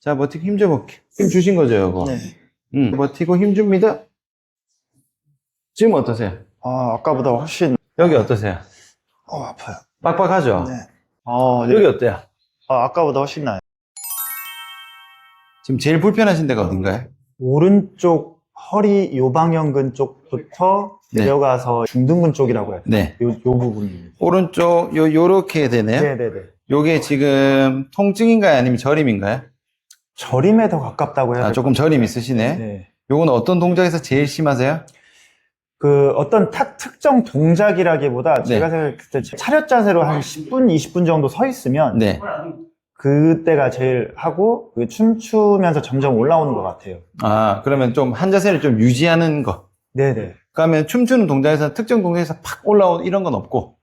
자, 버티고 힘 줘볼게. 힘 주신 거죠, 이거? 네. 버티고 힘 줍니다. 지금 어떠세요? 아까보다 훨씬, 여기 어떠세요? 아파요. 빡빡하죠? 네. 여기 어때요? 아까보다 훨씬 나아요. 지금 제일 불편하신 데가 어딘가요? 오른쪽 허리 요방형근 쪽부터 네. 내려가서 중둔근 쪽이라고 해요. 네. 요 부분입니다. 오른쪽, 요렇게 되네요? 네네네. 요게 지금 통증인가요? 아니면 저림인가요? 저림에 더 가깝다고 해야 될까요? 조금 저림 있으시네. 네. 요건 어떤 동작에서 제일 심하세요? 어떤 특정 동작이라기보다 네. 제가 생각했을 때 차렷 자세로 한 10분, 20분 정도 서 있으면 네. 그때가 제일 하고 춤추면서 점점 올라오는 것 같아요. 그러면 좀 한 자세를 좀 유지하는 거. 네네. 그러면 춤추는 동작에서 특정 동작에서 팍 올라오는 이런 건 없고.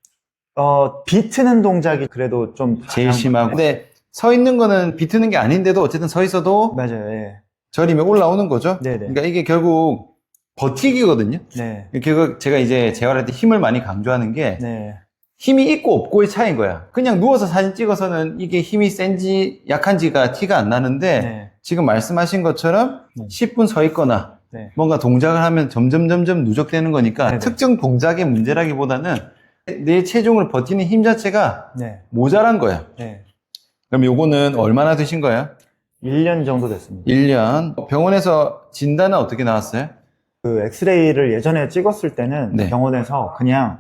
비트는 동작이 그래도 좀 제일 가장- 심하고. 근데 서 있는 거는 비트는 게 아닌데도 어쨌든 서 있어도 맞아요. 예. 저림이 올라오는 거죠. 네네. 그러니까 이게 결국 버티기거든요. 네. 결국 제가 이제 재활할 때 힘을 많이 강조하는 게 네. 힘이 있고 없고의 차이인 거야. 그냥 누워서 사진 찍어서는 이게 힘이 센지 약한지가 티가 안 나는데 네. 지금 말씀하신 것처럼 네. 10분 서 있거나 네. 뭔가 동작을 하면 점점 누적되는 거니까 네네. 특정 동작의 문제라기보다는 내 체중을 버티는 힘 자체가 네. 모자란 거야. 네. 그럼 요거는 얼마나 되신 거예요? 1년 정도 됐습니다. 1년. 병원에서 진단은 어떻게 나왔어요? 엑스레이를 예전에 찍었을 때는 네. 병원에서 그냥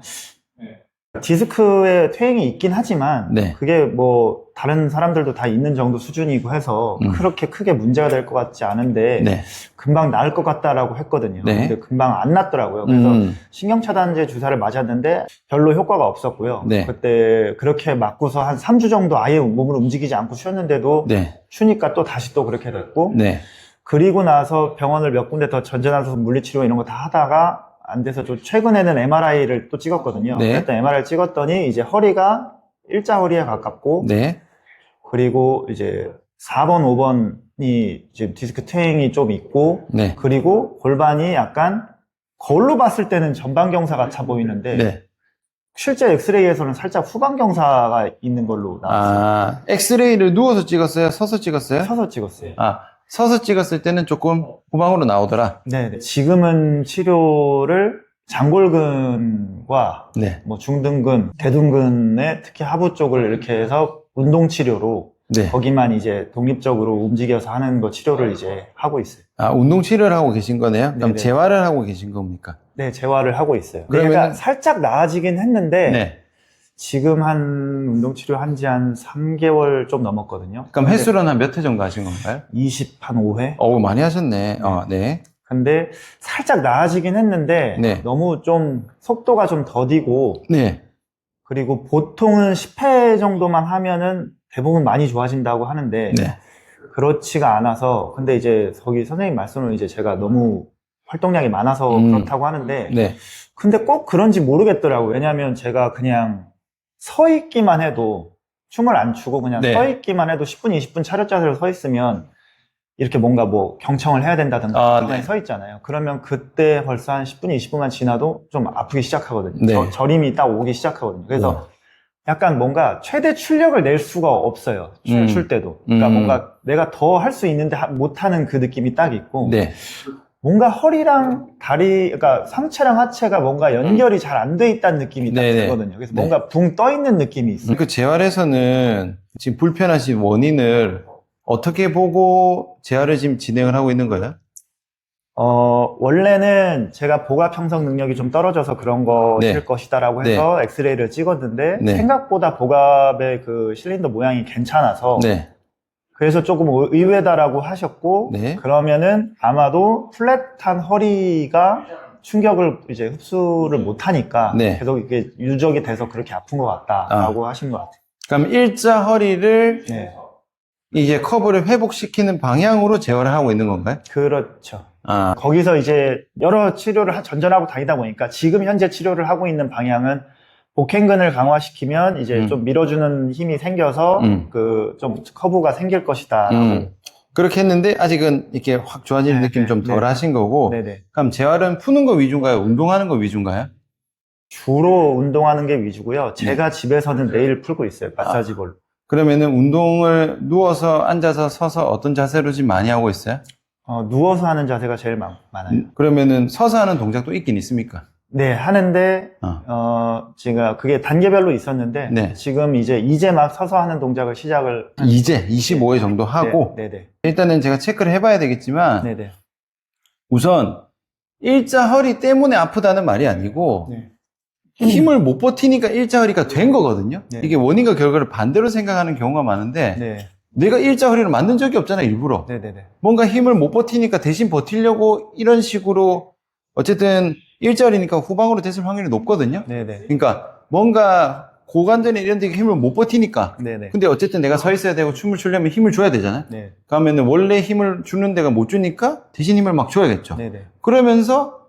디스크에 퇴행이 있긴 하지만 네. 그게 뭐 다른 사람들도 다 있는 정도 수준이고 해서 그렇게 크게 문제가 될 것 같지 않은데 네. 금방 나을 것 같다라고 했거든요. 네. 근데 금방 안 낫더라고요. 그래서 신경차단제 주사를 맞았는데 별로 효과가 없었고요. 네. 그때 그렇게 맞고서 한 3주 정도 아예 몸을 움직이지 않고 쉬었는데도 네. 쉬니까 또 다시 또 그렇게 됐고 네. 그리고 나서 병원을 몇 군데 더 전전해서 물리치료 이런 거 다 하다가 안 돼서 좀 최근에는 MRI를 또 찍었거든요. 네. 일단 MRI를 찍었더니 이제 허리가 일자 허리에 가깝고 네. 그리고 이제 4번, 5번이 지금 디스크 퇴행이 좀 있고 네. 그리고 골반이 약간 거울로 봤을 때는 전방경사 같아 보이는데 네. 실제 엑스레이에서는 살짝 후방경사가 있는 걸로 나왔어요. 엑스레이를 누워서 찍었어요? 서서 찍었어요? 서서 찍었어요. 서서 찍었을 때는 조금 후방으로 나오더라. 네, 지금은 치료를 장골근과 네. 뭐 중둔근, 대둔근의 특히 하부 쪽을 이렇게 해서 운동 치료로 네. 거기만 이제 독립적으로 움직여서 하는 거 치료를 이제 하고 있어요. 운동 치료를 하고 계신 거네요? 그럼 네네. 재활을 하고 계신 겁니까? 네, 재활을 하고 있어요. 그러면은- 그러니까 살짝 나아지긴 했는데 네. 지금 한 운동 치료 한 지 한 3개월 좀 넘었거든요. 그럼 횟수로는 한 몇 회 정도 하신 건가요? 25회? 많이 하셨네. 네. 근데 살짝 나아지긴 했는데 네. 너무 좀 속도가 좀 더디고 네. 그리고 보통은 10회 정도만 하면은 대부분 많이 좋아진다고 하는데 네. 그렇지가 않아서 근데 이제 거기 선생님 말씀은 이제 제가 너무 활동량이 많아서 그렇다고 하는데 네. 근데 꼭 그런지 모르겠더라고요. 왜냐하면 제가 그냥 서 있기만 해도 춤을 안 추고 그냥 네. 서 있기만 해도 10분, 20분 차렷 자세로 서 있으면 이렇게 뭔가 뭐 경청을 해야 된다든가 가만히 네. 서 있잖아요. 그러면 그때 벌써 한 10분, 20분만 지나도 좀 아프기 시작하거든요. 네. 저림이 딱 오기 시작하거든요. 그래서 약간 뭔가 최대 출력을 낼 수가 없어요. 출 때도. 그러니까 뭔가 내가 더 할 수 있는데 못하는 그 느낌이 딱 있고 네. 뭔가 허리랑 다리, 그러니까 상체랑 하체가 뭔가 연결이 잘 안 돼 있다는 느낌이 딱 네네. 들거든요. 그래서 네. 뭔가 붕 떠 있는 느낌이 있어요. 그 재활에서는 지금 불편하신 원인을 어떻게 보고 재활을 지금 진행을 하고 있는 거예요? 원래는 제가 복압 형성 능력이 좀 떨어져서 그런 것일 네. 것이다라고 해서 엑스레이를 찍었는데 네. 생각보다 복압의 그 실린더 모양이 괜찮아서 네. 그래서 조금 의외다라고 하셨고 네. 그러면은 아마도 플랫한 허리가 충격을 이제 흡수를 못하니까 네. 계속 이게 유적이 돼서 그렇게 아픈 것 같다라고 하신 것 같아요. 그럼 일자 허리를 네, 이제 커브를 회복시키는 방향으로 재활을 하고 있는 건가요? 그렇죠. 거기서 이제 여러 치료를 전전하고 다니다 보니까 지금 현재 치료를 하고 있는 방향은 복행근을 강화시키면 이제 좀 밀어주는 힘이 생겨서 그 좀 커브가 생길 것이다. 그렇게 했는데 아직은 이렇게 확 좋아지는 네, 느낌 좀 덜 네. 하신 거고. 네네. 그럼 재활은 푸는 거 위주인가요? 운동하는 거 위주인가요? 주로 운동하는 게 위주고요. 제가 집에서는 매일 풀고 있어요. 마사지볼로. 그러면은 운동을 누워서, 앉아서, 서서 어떤 자세로 지금 많이 하고 있어요? 누워서 하는 자세가 제일 많아요. 그러면은 서서 하는 동작도 있긴 있습니까? 네, 하는데, 제가 그게 단계별로 있었는데, 네. 지금 이제 막 서서 하는 동작을 시작을. 이제 25회 정도 하고, 네네. 일단은 제가 체크를 해봐야 되겠지만, 네네. 우선, 일자 허리 때문에 아프다는 말이 아니고, 네. 힘을 못 버티니까 일자 허리가 된 거거든요. 네. 이게 원인과 결과를 반대로 생각하는 경우가 많은데, 네. 내가 일자 허리를 만든 적이 없잖아, 일부러. 네네네. 뭔가 힘을 못 버티니까 대신 버티려고 이런 식으로, 어쨌든 일자 허리니까 후방으로 됐을 확률이 높거든요. 네네. 그러니까 뭔가 고관절이 이런 데 힘을 못 버티니까. 네네. 근데 어쨌든 내가 서 있어야 되고 춤을 추려면 힘을 줘야 되잖아요. 네. 그러면은 원래 힘을 주는 데가 못 주니까 대신 힘을 막 줘야겠죠. 네네. 그러면서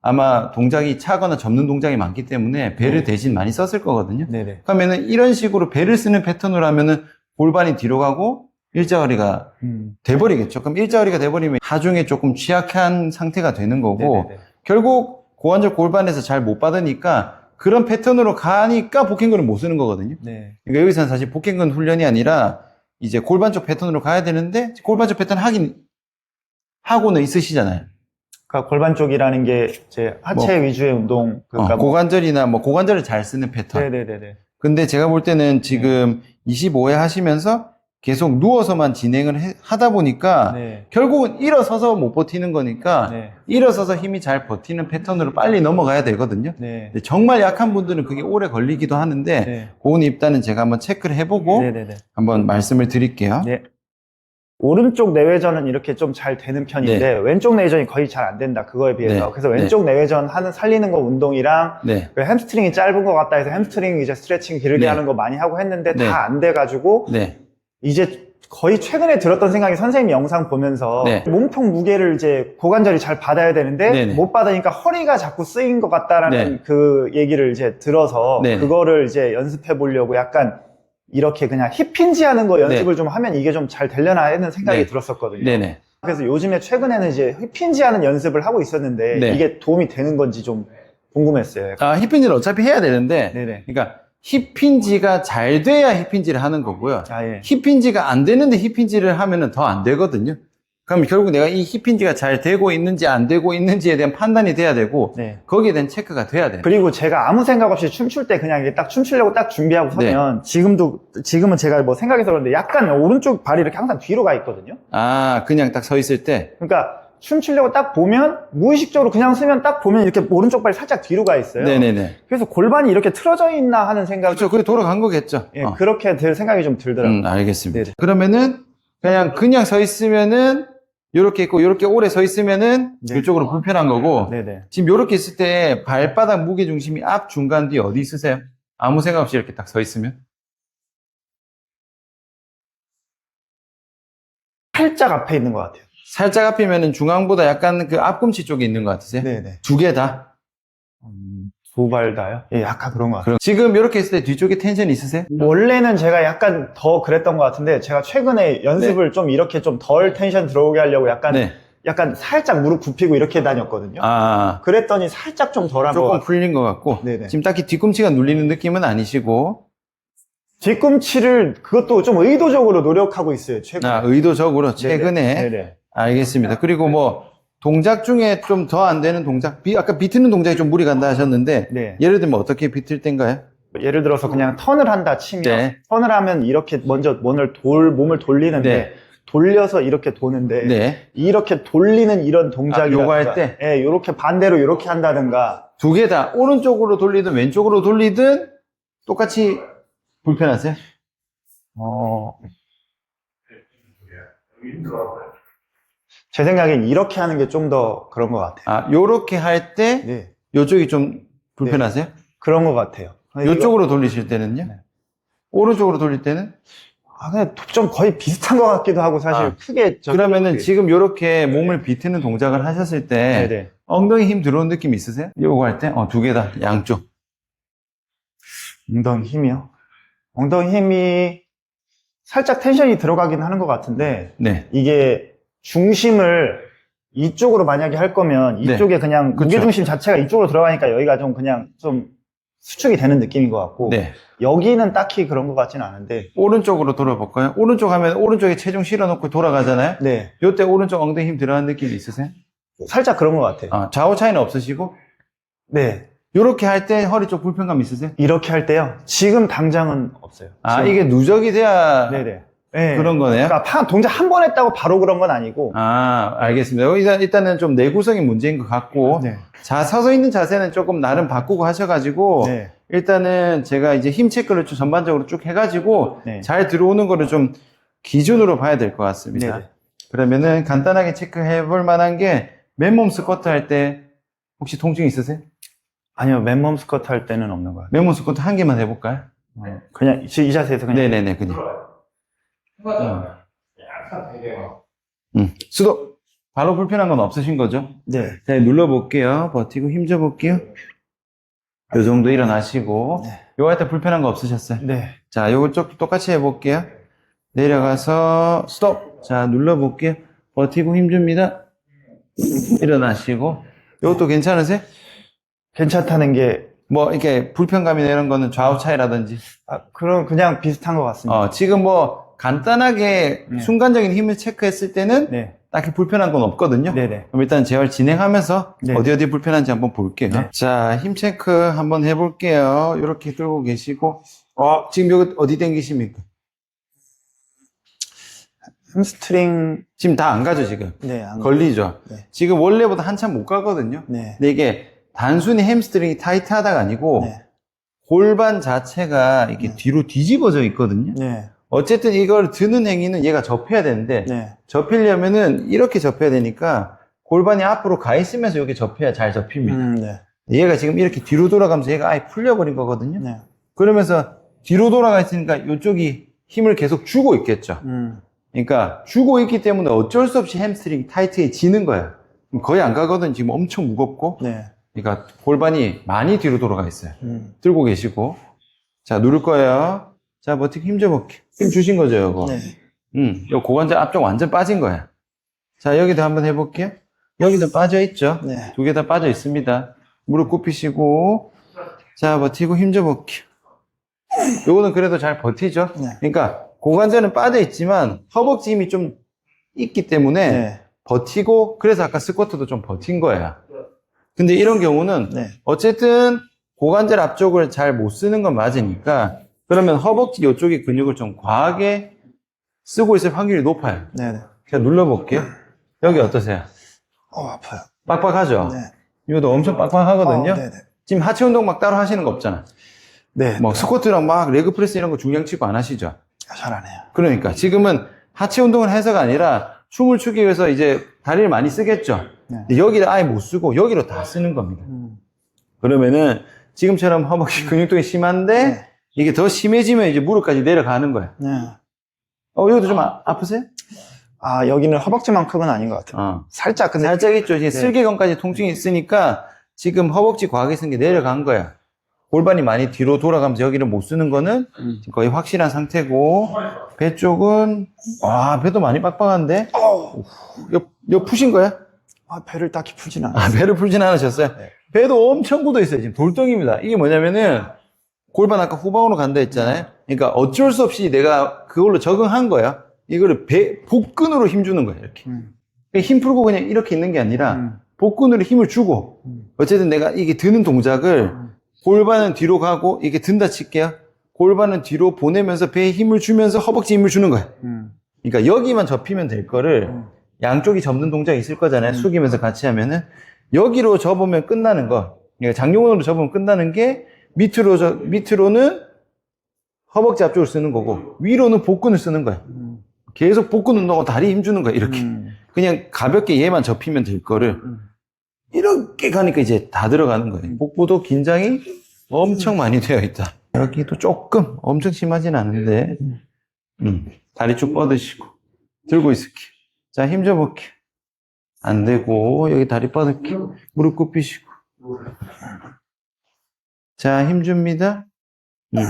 아마 동작이 차거나 접는 동작이 많기 때문에 배를 네. 대신 많이 썼을 거거든요. 네네. 그러면은 이런 식으로 배를 쓰는 패턴으로 하면은 골반이 뒤로 가고 일자허리가 돼버리겠죠. 그럼 일자허리가 돼버리면 하중에 조금 취약한 상태가 되는 거고, 네네네. 결국 고관절 골반에서 잘 못 받으니까 그런 패턴으로 가니까 복행근을 못 쓰는 거거든요. 네. 그러니까 여기서는 사실 복행근 훈련이 아니라 이제 골반 쪽 패턴으로 가야 되는데, 골반 쪽 패턴 하고는 있으시잖아요. 그러니까 골반 쪽이라는 게 제 하체 위주의 운동. 그러니까 고관절이나 고관절을 잘 쓰는 패턴. 네네네네. 근데 제가 볼 때는 지금 25회 하시면서 계속 누워서만 진행을 하다 보니까 네. 결국은 일어서서 못 버티는 거니까 네. 일어서서 힘이 잘 버티는 패턴으로 빨리 넘어가야 되거든요. 네. 근데 정말 약한 분들은 그게 오래 걸리기도 하는데, 네. 그건 일단은 제가 한번 체크를 해보고 네네네. 한번 말씀을 드릴게요. 네. 오른쪽 내외전은 이렇게 좀 잘 되는 편인데 왼쪽 내외전이 거의 잘 안 된다. 그거에 비해서. 네. 그래서 왼쪽 내외전 하는 살리는 거 운동이랑 네. 그 햄스트링이 짧은 것 같다 해서 햄스트링 이제 스트레칭 길게 네. 하는 거 많이 하고 했는데 네. 다 안 돼가지고 네. 이제 거의 최근에 들었던 생각이 선생님 영상 보면서 네. 몸통 무게를 이제 고관절이 잘 받아야 되는데 네네. 못 받으니까 허리가 자꾸 쓰인 것 같다라는 네. 그 얘기를 이제 들어서 네네. 그거를 이제 연습해 보려고 약간 이렇게 그냥 힙힌지 하는 거 연습을 좀 하면 이게 좀 잘 되려나 하는 생각이 네. 들었었거든요. 네네. 그래서 요즘에 최근에는 이제 힙힌지 하는 연습을 하고 있었는데 네. 이게 도움이 되는 건지 좀 궁금했어요. 힙힌지를 어차피 해야 되는데, 네네. 그러니까 힙힌지가 잘 돼야 힙힌지를 하는 거고요. 예. 힙힌지가 안 되는데 힙힌지를 하면은 더 안 되거든요. 그럼 결국 내가 이 힙힌지가 잘 되고 있는지 안 되고 있는지에 대한 판단이 돼야 되고, 네. 거기에 대한 체크가 돼야 돼요. 그리고 제가 아무 생각 없이 춤출 때 그냥 이게 딱 춤추려고 딱 준비하고 서면 지금은 제가 뭐 생각해서 그런데 약간 오른쪽 발이 이렇게 항상 뒤로 가 있거든요. 그냥 딱 서 있을 때. 그러니까 춤추려고 딱 보면 무의식적으로 그냥 서면 딱 보면 이렇게 오른쪽 발이 살짝 뒤로 가 있어요. 네네네. 그래서 골반이 이렇게 틀어져 있나 하는 생각이 그렇죠. 그래 돌아간 거겠죠. 예, 그렇게 들 생각이 좀 들더라고요. 알겠습니다. 네네. 그러면은 그냥 서 있으면은 요렇게 있고, 요렇게 오래 서 있으면은 네. 이쪽으로 불편한 거고, 네네. 지금 요렇게 있을 때 발바닥 무게 중심이 앞, 중간, 뒤 어디 있으세요? 아무 생각 없이 이렇게 딱 서 있으면? 살짝 앞에 있는 것 같아요. 살짝 앞이면은 중앙보다 약간 그 앞꿈치 쪽에 있는 것 같으세요? 네네. 두 개 다? 두 발 다요? 예, 약간 그런 것 같아요. 그럼 지금 이렇게 있을 때 뒤쪽에 텐션 있으세요? 원래는 제가 약간 더 그랬던 것 같은데 제가 최근에 연습을 좀 이렇게 좀 덜 텐션 들어오게 하려고 약간 살짝 무릎 굽히고 이렇게 다녔거든요. 그랬더니 살짝 좀 덜한 것 조금 같아요. 풀린 것 같고, 네네. 지금 딱히 뒤꿈치가 눌리는 느낌은 아니시고, 뒤꿈치를 그것도 좀 의도적으로 노력하고 있어요. 최근에. 의도적으로 최근에. 네네. 알겠습니다. 그리고 동작 중에 좀 더 안 되는 동작, 아까 비트는 동작이 좀 무리 간다 하셨는데, 네. 예를 들면 어떻게 비틀 땐가요? 예를 들어서 그냥 턴을 한다 치면, 네. 턴을 하면 이렇게 먼저 몸을 돌리는데, 네. 돌려서 이렇게 도는데, 네. 이렇게 돌리는 이런 동작이. 요거 할 때? 예, 요렇게 반대로 요렇게 한다든가. 두 개 다 오른쪽으로 돌리든 왼쪽으로 돌리든 똑같이 불편하세요? 제 생각엔 이렇게 하는 게 좀 더 그런 것 같아요. 요렇게 할 때, 네. 요쪽이 좀 불편하세요? 그런 것 같아요. 요쪽으로 돌리실 때는요? 네. 오른쪽으로 돌릴 때는? 근데 좀 거의 비슷한 것 같기도 하고, 사실 크게. 그러면은 지금 요렇게 몸을 비트는 동작을 하셨을 때, 네네. 엉덩이 힘 들어온 느낌 있으세요? 요거 할 때? 두 개 다, 양쪽. 엉덩이 힘이요? 엉덩이 힘이 살짝 텐션이 들어가긴 하는 것 같은데, 네. 이게 중심을 이쪽으로 만약에 할 거면 이쪽에 그냥 그쵸. 무게중심 자체가 이쪽으로 들어가니까 여기가 좀 그냥 좀 수축이 되는 느낌인 것 같고 네. 여기는 딱히 그런 것 같지는 않은데 오른쪽으로 돌아볼까요? 오른쪽 하면 오른쪽에 체중 실어놓고 돌아가잖아요. 네, 요때 오른쪽 엉덩이 힘 들어가는 느낌이 있으세요? 살짝 그런 것 같아요. 아, 좌우 차이는 없으시고 네, 요렇게 할 때 허리 쪽 불편감 있으세요? 이렇게 할 때요. 지금 당장은 없어요. 아, 지금. 이게 누적이 돼야 네네. 네. 그런 거네요? 그러니까 동작 한 번 했다고 바로 그런 건 아니고. 아, 알겠습니다. 일단은 좀 내구성이 문제인 것 같고 네. 자, 서서 있는 자세는 조금 나름 바꾸고 하셔가지고 네. 일단은 제가 이제 힘 체크를 좀 전반적으로 쭉 해가지고 네. 잘 들어오는 거를 좀 기준으로 봐야 될 것 같습니다. 네네. 그러면은 간단하게 체크해 볼 만한 게 맨몸 스쿼트 할 때 혹시 통증 있으세요? 아니요, 맨몸 스쿼트 할 때는 없는 것 같아요. 맨몸 스쿼트 한 개만 해볼까요? 그냥 이 자세에서 그냥. 네네네, 그냥. 약간 되게 막 수도 바로 불편한 건 없으신 거죠? 네. 자, 눌러볼게요. 버티고 힘줘볼게요. 요 정도 일어나시고. 네. 요거 할 때 불편한 거 없으셨어요? 네. 자, 요거 쪽 똑같이 해볼게요. 내려가서 스톱. 자, 눌러볼게요. 버티고 힘줍니다. 일어나시고. 요것도 괜찮으세요? 괜찮다는 게, 뭐 이렇게 불편감이나 이런 거는 좌우 차이라든지. 그럼 그냥 비슷한 것 같습니다. 지금 뭐 간단하게 네. 순간적인 힘을 체크했을 때는 네. 딱히 불편한 건 없거든요. 네네. 그럼 일단 재활 진행하면서 네. 어디 불편한지 한번 볼게요. 네. 자, 힘 체크 한번 해볼게요. 이렇게 들고 계시고, 지금 여기 어디 당기십니까? 햄스트링, 지금 다 안 가죠, 지금? 네. 안 걸리죠? 네. 지금 원래보다 한참 못 가거든요. 네. 근데 이게 단순히 햄스트링이 타이트하다가 아니고, 네. 골반 자체가 이렇게 네. 뒤로 뒤집어져 있거든요. 네. 어쨌든 이걸 드는 행위는 얘가 접혀야 되는데, 네. 접히려면은 이렇게 접혀야 되니까, 골반이 앞으로 가 있으면서 이렇게 접혀야 잘 접힙니다. 네. 얘가 지금 이렇게 뒤로 돌아가면서 얘가 아예 풀려버린 거거든요. 네. 그러면서 뒤로 돌아가 있으니까 이쪽이 힘을 계속 주고 있겠죠. 그러니까 주고 있기 때문에 어쩔 수 없이 햄스트링이 타이트해지는 거야. 거의 안 가거든. 지금 엄청 무겁고. 네. 그러니까 골반이 많이 뒤로 돌아가 있어요. 음. 들고 계시고. 자, 누를 거예요. 자, 버티고 힘 줘볼게. 힘 주신 거죠, 이거. 네. 요 고관절 앞쪽 완전 빠진 거야. 자, 여기도 한번 해볼게요. 여기도 빠져 있죠. 네. 두 개 다 빠져 있습니다. 무릎 굽히시고. 자, 버티고 힘 줘볼게요. 요거는 그래도 잘 버티죠. 네. 그러니까 고관절은 빠져 있지만 허벅지 힘이 좀 있기 때문에 네. 버티고, 그래서 아까 스쿼트도 좀 버틴 거야. 근데 이런 경우는 네. 어쨌든 고관절 앞쪽을 잘 못 쓰는 건 맞으니까, 그러면 허벅지 이쪽의 근육을 좀 과하게 쓰고 있을 확률이 높아요. 네. 제가 눌러볼게요. 여기 어떠세요? 아파요. 빡빡하죠? 네. 이것도 엄청 빡빡하거든요. 네네. 지금 하체 운동 막 따로 하시는 거 없잖아. 네. 뭐 스쿼트랑 막 레그 프레스 이런 거 중량 치고 안 하시죠? 잘 안 해요. 그러니까 지금은 하체 운동을 해서가 아니라 춤을 추기 위해서 이제 다리를 많이 쓰겠죠. 네. 근데 여기를 아예 못 쓰고 여기로 다 쓰는 겁니다. 그러면은 지금처럼 허벅지 근육통이 심한데 네. 이게 더 심해지면 이제 무릎까지 내려가는 거야. 네. 여기도 좀 아프세요? 여기는 허벅지만큼은 아닌 것 같아요. 살짝, 근데. 살짝 있죠. 이제 네. 슬개건까지 통증이 있으니까 지금 허벅지 과하게 쓴 게 내려간 거야. 골반이 많이 뒤로 돌아가면서 여기를 못 쓰는 거는 지금 거의 확실한 상태고, 배 쪽은 배도 많이 빡빡한데 이거 푸신 거야? 배를 딱히 풀진 않아요. 배를 풀진 않으셨어요? 네. 배도 엄청 굳어 있어요. 지금 돌덩이입니다. 이게 뭐냐면은 골반 아까 후방으로 간다 했잖아요. 그러니까 어쩔 수 없이 내가 그걸로 적응한 거야. 이거를 복근으로 힘주는 거야, 이렇게. 힘 풀고 그냥 이렇게 있는 게 아니라 복근으로 힘을 주고, 어쨌든 내가 이게 드는 동작을 골반은 뒤로 가고, 이게 든다 칠게요. 골반은 뒤로 보내면서 배에 힘을 주면서 허벅지 힘을 주는 거야. 그러니까 여기만 접히면 될 거를 양쪽이 접는 동작이 있을 거잖아요. 숙이면서 같이 하면은. 여기로 접으면 끝나는 거. 그러니까 장요근으로 접으면 끝나는 게 밑으로는 허벅지 앞쪽을 쓰는 거고, 위로는 복근을 쓰는 거야. 계속 복근 운동하고 다리 힘 주는 거야, 이렇게. 그냥 가볍게 얘만 접히면 될 거를 이렇게 가니까 이제 다 들어가는 거예요. 복부도 긴장이 엄청 많이 되어 있다. 여기도 조금 엄청 심하진 않은데 다리 쭉 뻗으시고 들고 있을게. 자, 힘 줘볼게. 안 되고 여기 다리 뻗을게. 무릎 굽히시고. 자, 힘 줍니다.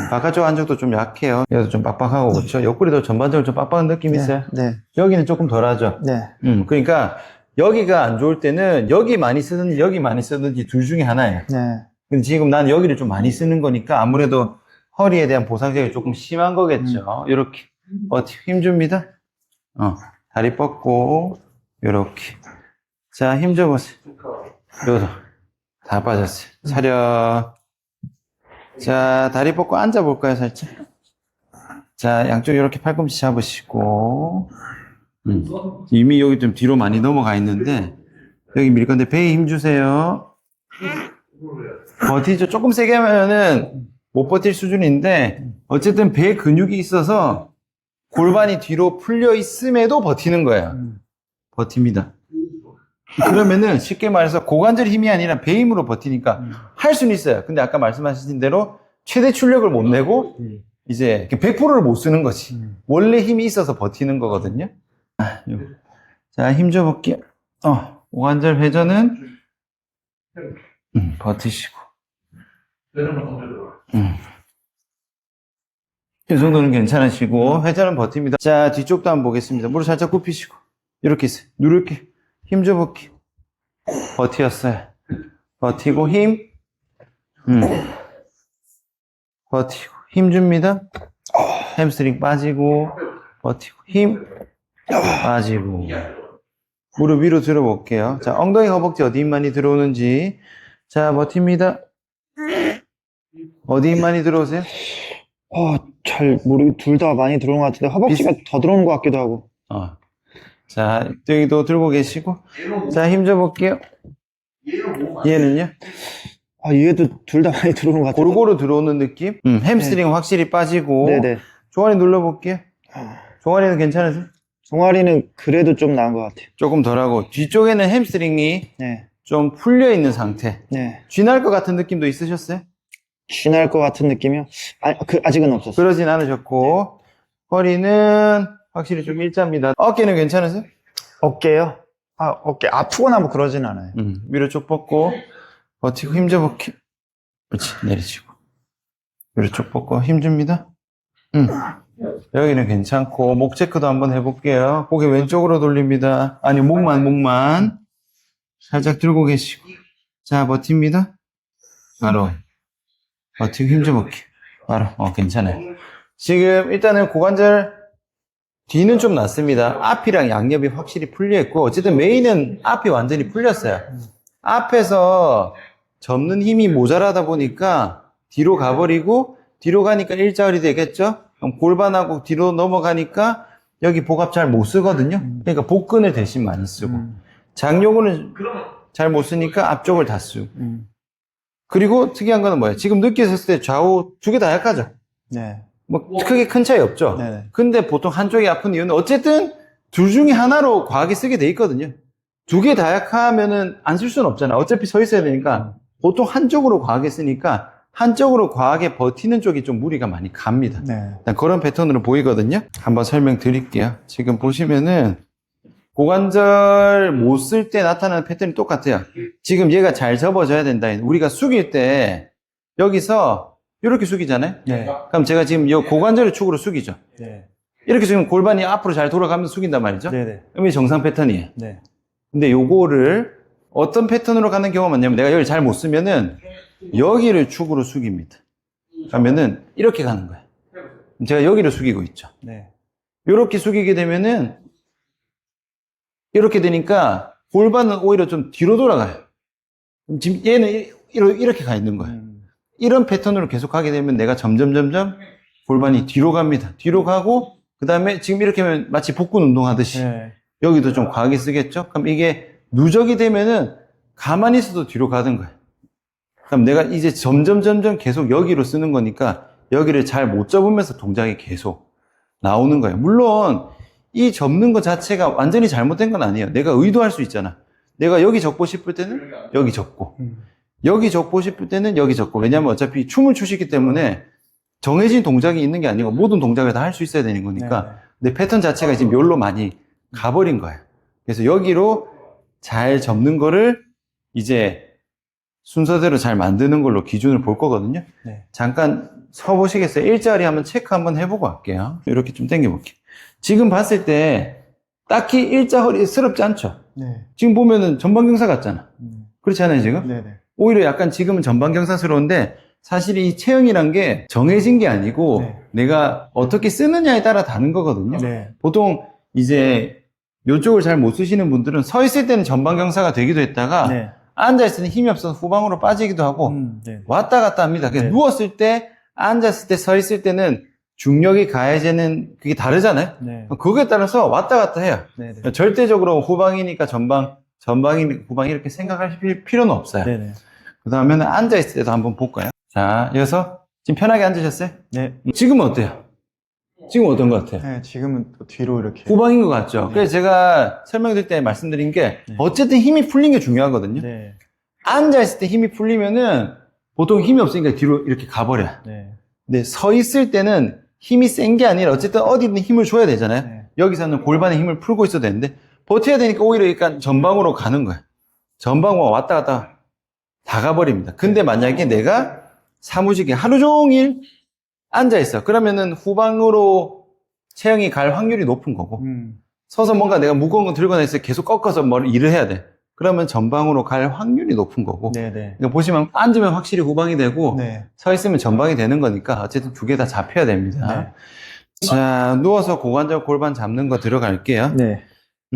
바깥쪽 안쪽도 좀 약해요. 여기도 좀 빡빡하고 그렇죠. 옆구리도 전반적으로 좀 빡빡한 느낌 있어요. 네. 여기는 조금 덜하죠. 네. 그러니까 여기가 안 좋을 때는 여기 많이 쓰든지 여기 많이 쓰든지 둘 중에 하나예요. 네. 근데 지금 난 여기를 좀 많이 쓰는 거니까 아무래도 허리에 대한 보상력이 조금 심한 거겠죠. 이렇게 힘 줍니다. 다리 뻗고 이렇게. 자, 힘 줘보세요. 요도 다 빠졌어요. 차려. 자, 다리 뻗고 앉아볼까요, 살짝? 자, 양쪽 이렇게 팔꿈치 잡으시고. 이미 여기 좀 뒤로 많이 넘어가 있는데 여기 밀 건데 배에 힘 주세요. 버티죠. 조금 세게 하면은 못 버틸 수준인데 어쨌든 배 근육이 있어서 골반이 뒤로 풀려 있음에도 버티는 거예요. 버팁니다. 그러면은 쉽게 말해서 고관절 힘이 아니라 배 힘으로 버티니까 할 수는 있어요. 근데 아까 말씀하신 대로 최대 출력을 못 내고 이제 100%를 못 쓰는 거지. 원래 힘이 있어서 버티는 거거든요. 자, 힘 줘볼게요. 고관절 회전은 버티시고. 이 정도는 괜찮으시고 회전은 버팁니다. 자, 뒤쪽도 한번 보겠습니다. 무릎 살짝 굽히시고 이렇게 있어요. 누를게요. 힘 줘볼게요. 버티었어요. 버티고 힘. 버티고 힘 줍니다. 햄스트링 빠지고 버티고 힘 빠지고. 무릎 위로 들어볼게요. 자, 엉덩이 허벅지 어디 힘 많이 들어오는지. 자, 버팁니다. 어디 힘 많이 들어오세요? 잘 모르겠, 둘 다 많이 들어오는 것 같은데, 허벅지가 더 들어오는 것 같기도 하고. 자, 여기도 들고 계시고. 자, 힘 줘볼게요. 얘는요? 얘도 둘 다 많이 들어오는 것 같아요. 고루고루 들어오는 느낌? 햄스트링 확실히 빠지고. 네네. 종아리 눌러볼게요. 종아리는 괜찮으세요? 종아리는 그래도 좀 나은 것 같아요. 조금 덜하고. 뒤쪽에는 햄스트링이 네. 좀 풀려있는 상태. 네. 쥐날 것 같은 느낌도 있으셨어요? 쥐날 것 같은 느낌이요? 아직은 없었어요. 그러진 않으셨고. 허리는 확실히 좀 일자입니다. 어깨는 괜찮으세요? 어깨요? 어깨 아프거나 뭐 그러진 않아요. 위로 쭉 뻗고 버티고 힘 줘볼게요. 그렇지, 내리시고 위로 쭉 뻗고 힘 줍니다. 여기는 괜찮고 목 체크도 한번 해볼게요. 고개 왼쪽으로 돌립니다. 아니, 목만 살짝 들고 계시고. 자, 버팁니다. 바로 버티고 힘 줘볼게요. 바로 괜찮아요. 지금 일단은 고관절 뒤는 좀 낫습니다. 앞이랑 양옆이 확실히 풀려있고, 어쨌든 메인은 앞이 완전히 풀렸어요. 앞에서 접는 힘이 모자라다 보니까 뒤로 가버리고, 뒤로 가니까 일자허리 되겠죠? 그럼 골반하고 뒤로 넘어가니까 여기 복압 잘 못 쓰거든요. 그러니까 복근을 대신 많이 쓰고, 장요근은 잘 못 쓰니까 앞쪽을 다 쓰고. 그리고 특이한 거는 뭐예요? 지금 느끼셨을 때 좌우 두 개 다 약하죠? 네. 뭐 크게 큰 차이 없죠. 네네. 근데 보통 한쪽이 아픈 이유는 어쨌든 둘 중에 하나로 과하게 쓰게 돼 있거든요. 두 개 다 약하면은 안 쓸 수는 없잖아. 어차피 서 있어야 되니까 보통 한쪽으로 과하게 쓰니까 한쪽으로 과하게 버티는 쪽이 좀 무리가 많이 갑니다. 네. 일단 그런 패턴으로 보이거든요. 한번 설명드릴게요. 지금 보시면은 고관절 못 쓸 때 나타나는 패턴이 똑같아요. 지금 얘가 잘 접어져야 된다. 우리가 숙일 때 여기서 이렇게 숙이잖아요. 네. 그럼 제가 지금 이 고관절을 축으로 숙이죠. 네. 이렇게 지금 골반이 앞으로 잘 돌아가면서 숙인단 말이죠. 네네. 그럼 이게 정상 패턴이에요. 네. 근데 요거를 어떤 패턴으로 가는 경우가 많냐면 내가 여기를 잘 못 쓰면은 여기를 축으로 숙입니다. 그러면은 이렇게 가는 거예요. 그럼 제가 여기를 숙이고 있죠. 네. 이렇게 숙이게 되면은 이렇게 되니까 골반은 오히려 좀 뒤로 돌아가요. 그럼 지금 얘는 이렇게 가 있는 거예요. 이런 패턴으로 계속 가게 되면 내가 점점 골반이 뒤로 갑니다. 뒤로 가고, 그 다음에 지금 이렇게 하면 마치 복근 운동하듯이 네. 여기도 좀 과하게 쓰겠죠? 그럼 이게 누적이 되면은 가만히 있어도 뒤로 가는 거예요. 그럼 내가 이제 점점 계속 여기로 쓰는 거니까 여기를 잘 못 접으면서 동작이 계속 나오는 거예요. 물론 이 접는 것 자체가 완전히 잘못된 건 아니에요. 내가 의도할 수 있잖아. 내가 여기 접고 싶을 때는 여기 접고 여기 접고 싶을 때는 여기 접고. 왜냐면 어차피 춤을 추시기 때문에 정해진 동작이 있는 게 아니고 모든 동작을 다 할 수 있어야 되는 거니까. 근데 패턴 자체가 지금 여기로 많이 가버린 거예요. 그래서 여기로 잘 접는 거를 이제 순서대로 잘 만드는 걸로 기준을 볼 거거든요. 네. 잠깐 서보시겠어요? 일자리 한번 체크 한번 해보고 할게요. 이렇게 좀 당겨볼게요. 지금 봤을 때 딱히 일자 허리스럽지 않죠? 네. 지금 보면은 전방경사 같잖아. 그렇지 않아요, 지금? 네네. 오히려 약간 지금은 전방경사스러운데 사실 이 체형이란 게 정해진 게 아니고 네. 내가 어떻게 쓰느냐에 따라 다른 거거든요. 네. 보통 이제 이쪽을 잘 못 쓰시는 분들은 서 있을 때는 전방경사가 되기도 했다가 네. 앉아있을 때는 힘이 없어서 후방으로 빠지기도 하고 네. 왔다 갔다 합니다. 그래서 네. 누웠을 때, 앉았을 때, 서 있을 때는 중력이 가해지는 그게 다르잖아요. 네. 그거에 따라서 왔다 갔다 해요. 네. 네. 절대적으로 후방이니까 전방이니까 후방 이렇게 생각할 필요는 없어요. 네. 네. 그 다음에는 앉아있을 때도 한번 볼까요? 자, 이어서 지금 편하게 앉으셨어요? 네. 지금은 어때요? 지금 어떤 것 같아요? 네, 지금은 또 뒤로 이렇게. 후방인 것 같죠? 네. 그래서 제가 설명드릴 때 말씀드린 게 네. 어쨌든 힘이 풀린 게 중요하거든요. 네. 앉아있을 때 힘이 풀리면은 보통 힘이 없으니까 뒤로 이렇게 가버려요. 네. 근데 서 있을 때는 힘이 센 게 아니라 어쨌든 어디든 힘을 줘야 되잖아요. 네. 여기서는 골반에 힘을 풀고 있어야 되는데 버텨야 되니까 오히려 약간 전방으로 가는 거예요. 전방으로 왔다 갔다 다 가버립니다. 근데 만약에 내가 사무직에 하루 종일 앉아있어. 그러면은 후방으로 체형이 갈 확률이 높은 거고 서서 뭔가 내가 무거운 거 들고 다니면서 계속 꺾어서 뭘 일을 해야 돼. 그러면 전방으로 갈 확률이 높은 거고. 네네. 그러니까 보시면 앉으면 확실히 후방이 되고 네. 서 있으면 전방이 되는 거니까 어쨌든 두 개 다 잡혀야 됩니다. 네. 자, 누워서 고관절 골반 잡는 거 들어갈게요. 네.